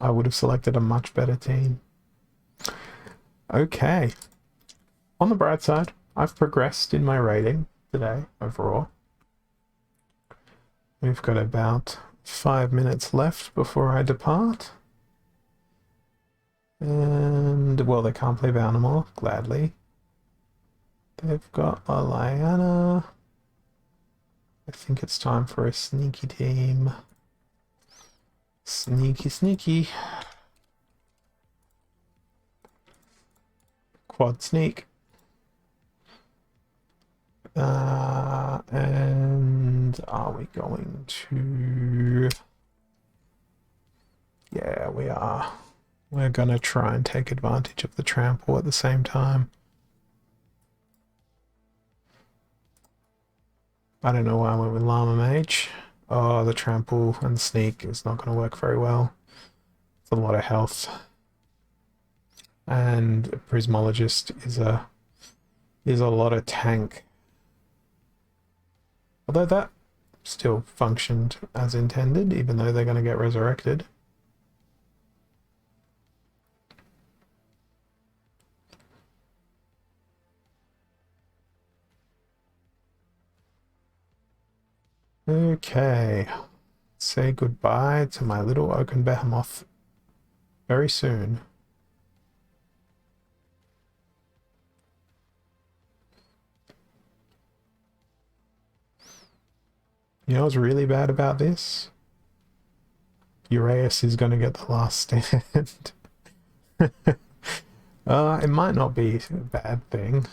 I would have selected a much better team. Okay. On the bright side, I've progressed in my rating today overall. We've got about 5 minutes left before I depart. And, well, they can't play Valnamore, gladly. They've got a Lyanna. I think it's time for a sneaky team. Sneaky, sneaky. Quad sneak. And are we going to... Yeah, we are. We're going to try and take advantage of the trample at the same time. I don't know why I went with Llama Mage. Oh, the trample and the sneak is not going to work very well. It's a lot of health. And Prismologist is a lot of tank. Although that still functioned as intended, even though they're going to get resurrected. Okay, say goodbye to my little oaken behemoth very soon. You know what's really bad about this? Uraeus is going to get the last stand. It might not be a bad thing.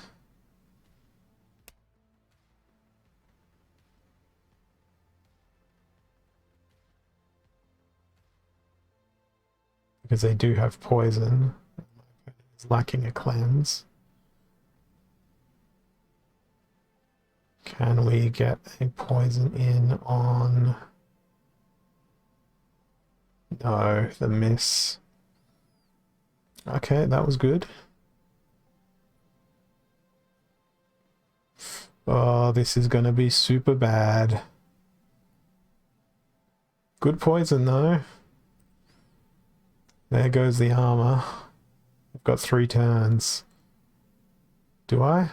Because they do have poison. It's lacking a cleanse. Can we get a poison in on... No, the miss. Okay, that was good. Oh, this is gonna be super bad. Good poison though. There goes the armor. I've got 3 turns. Do I?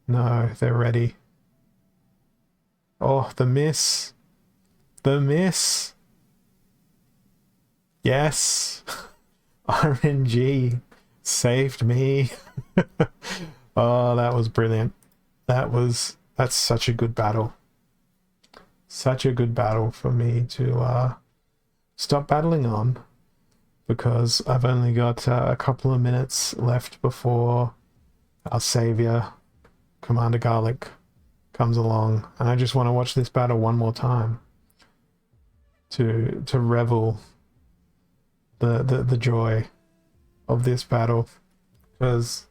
No, they're ready. Oh, the miss. The miss. Yes. RNG saved me. Oh, that was brilliant. That's such a good battle. Such a good battle for me to stop battling on, because I've only got a couple of minutes left before our savior, Commander Garlic, comes along, and I just want to watch this battle one more time to revel the joy of this battle, because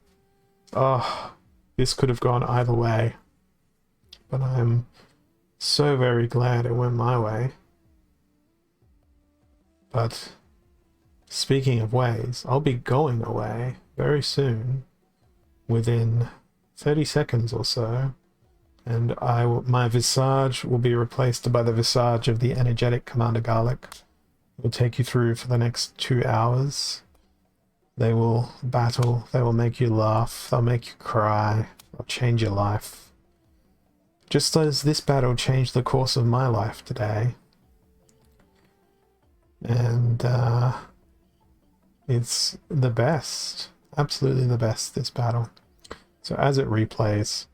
this could have gone either way, but I'm so very glad it went my way. But speaking of ways, I'll be going away very soon, within 30 seconds or so, and my visage will be replaced by the visage of the energetic Commander Garlic. It will take you through for the next 2 hours. They will battle, they will make you laugh, they'll make you cry, they'll change your life. Just as this battle changed the course of my life today. And it's the best, absolutely the best, this battle. So as it replays,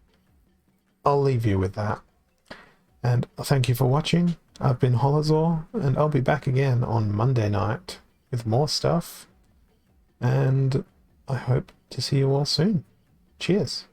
I'll leave you with that. And thank you for watching. I've been Holazor, and I'll be back again on Monday night with more stuff. And I hope to see you all soon. Cheers.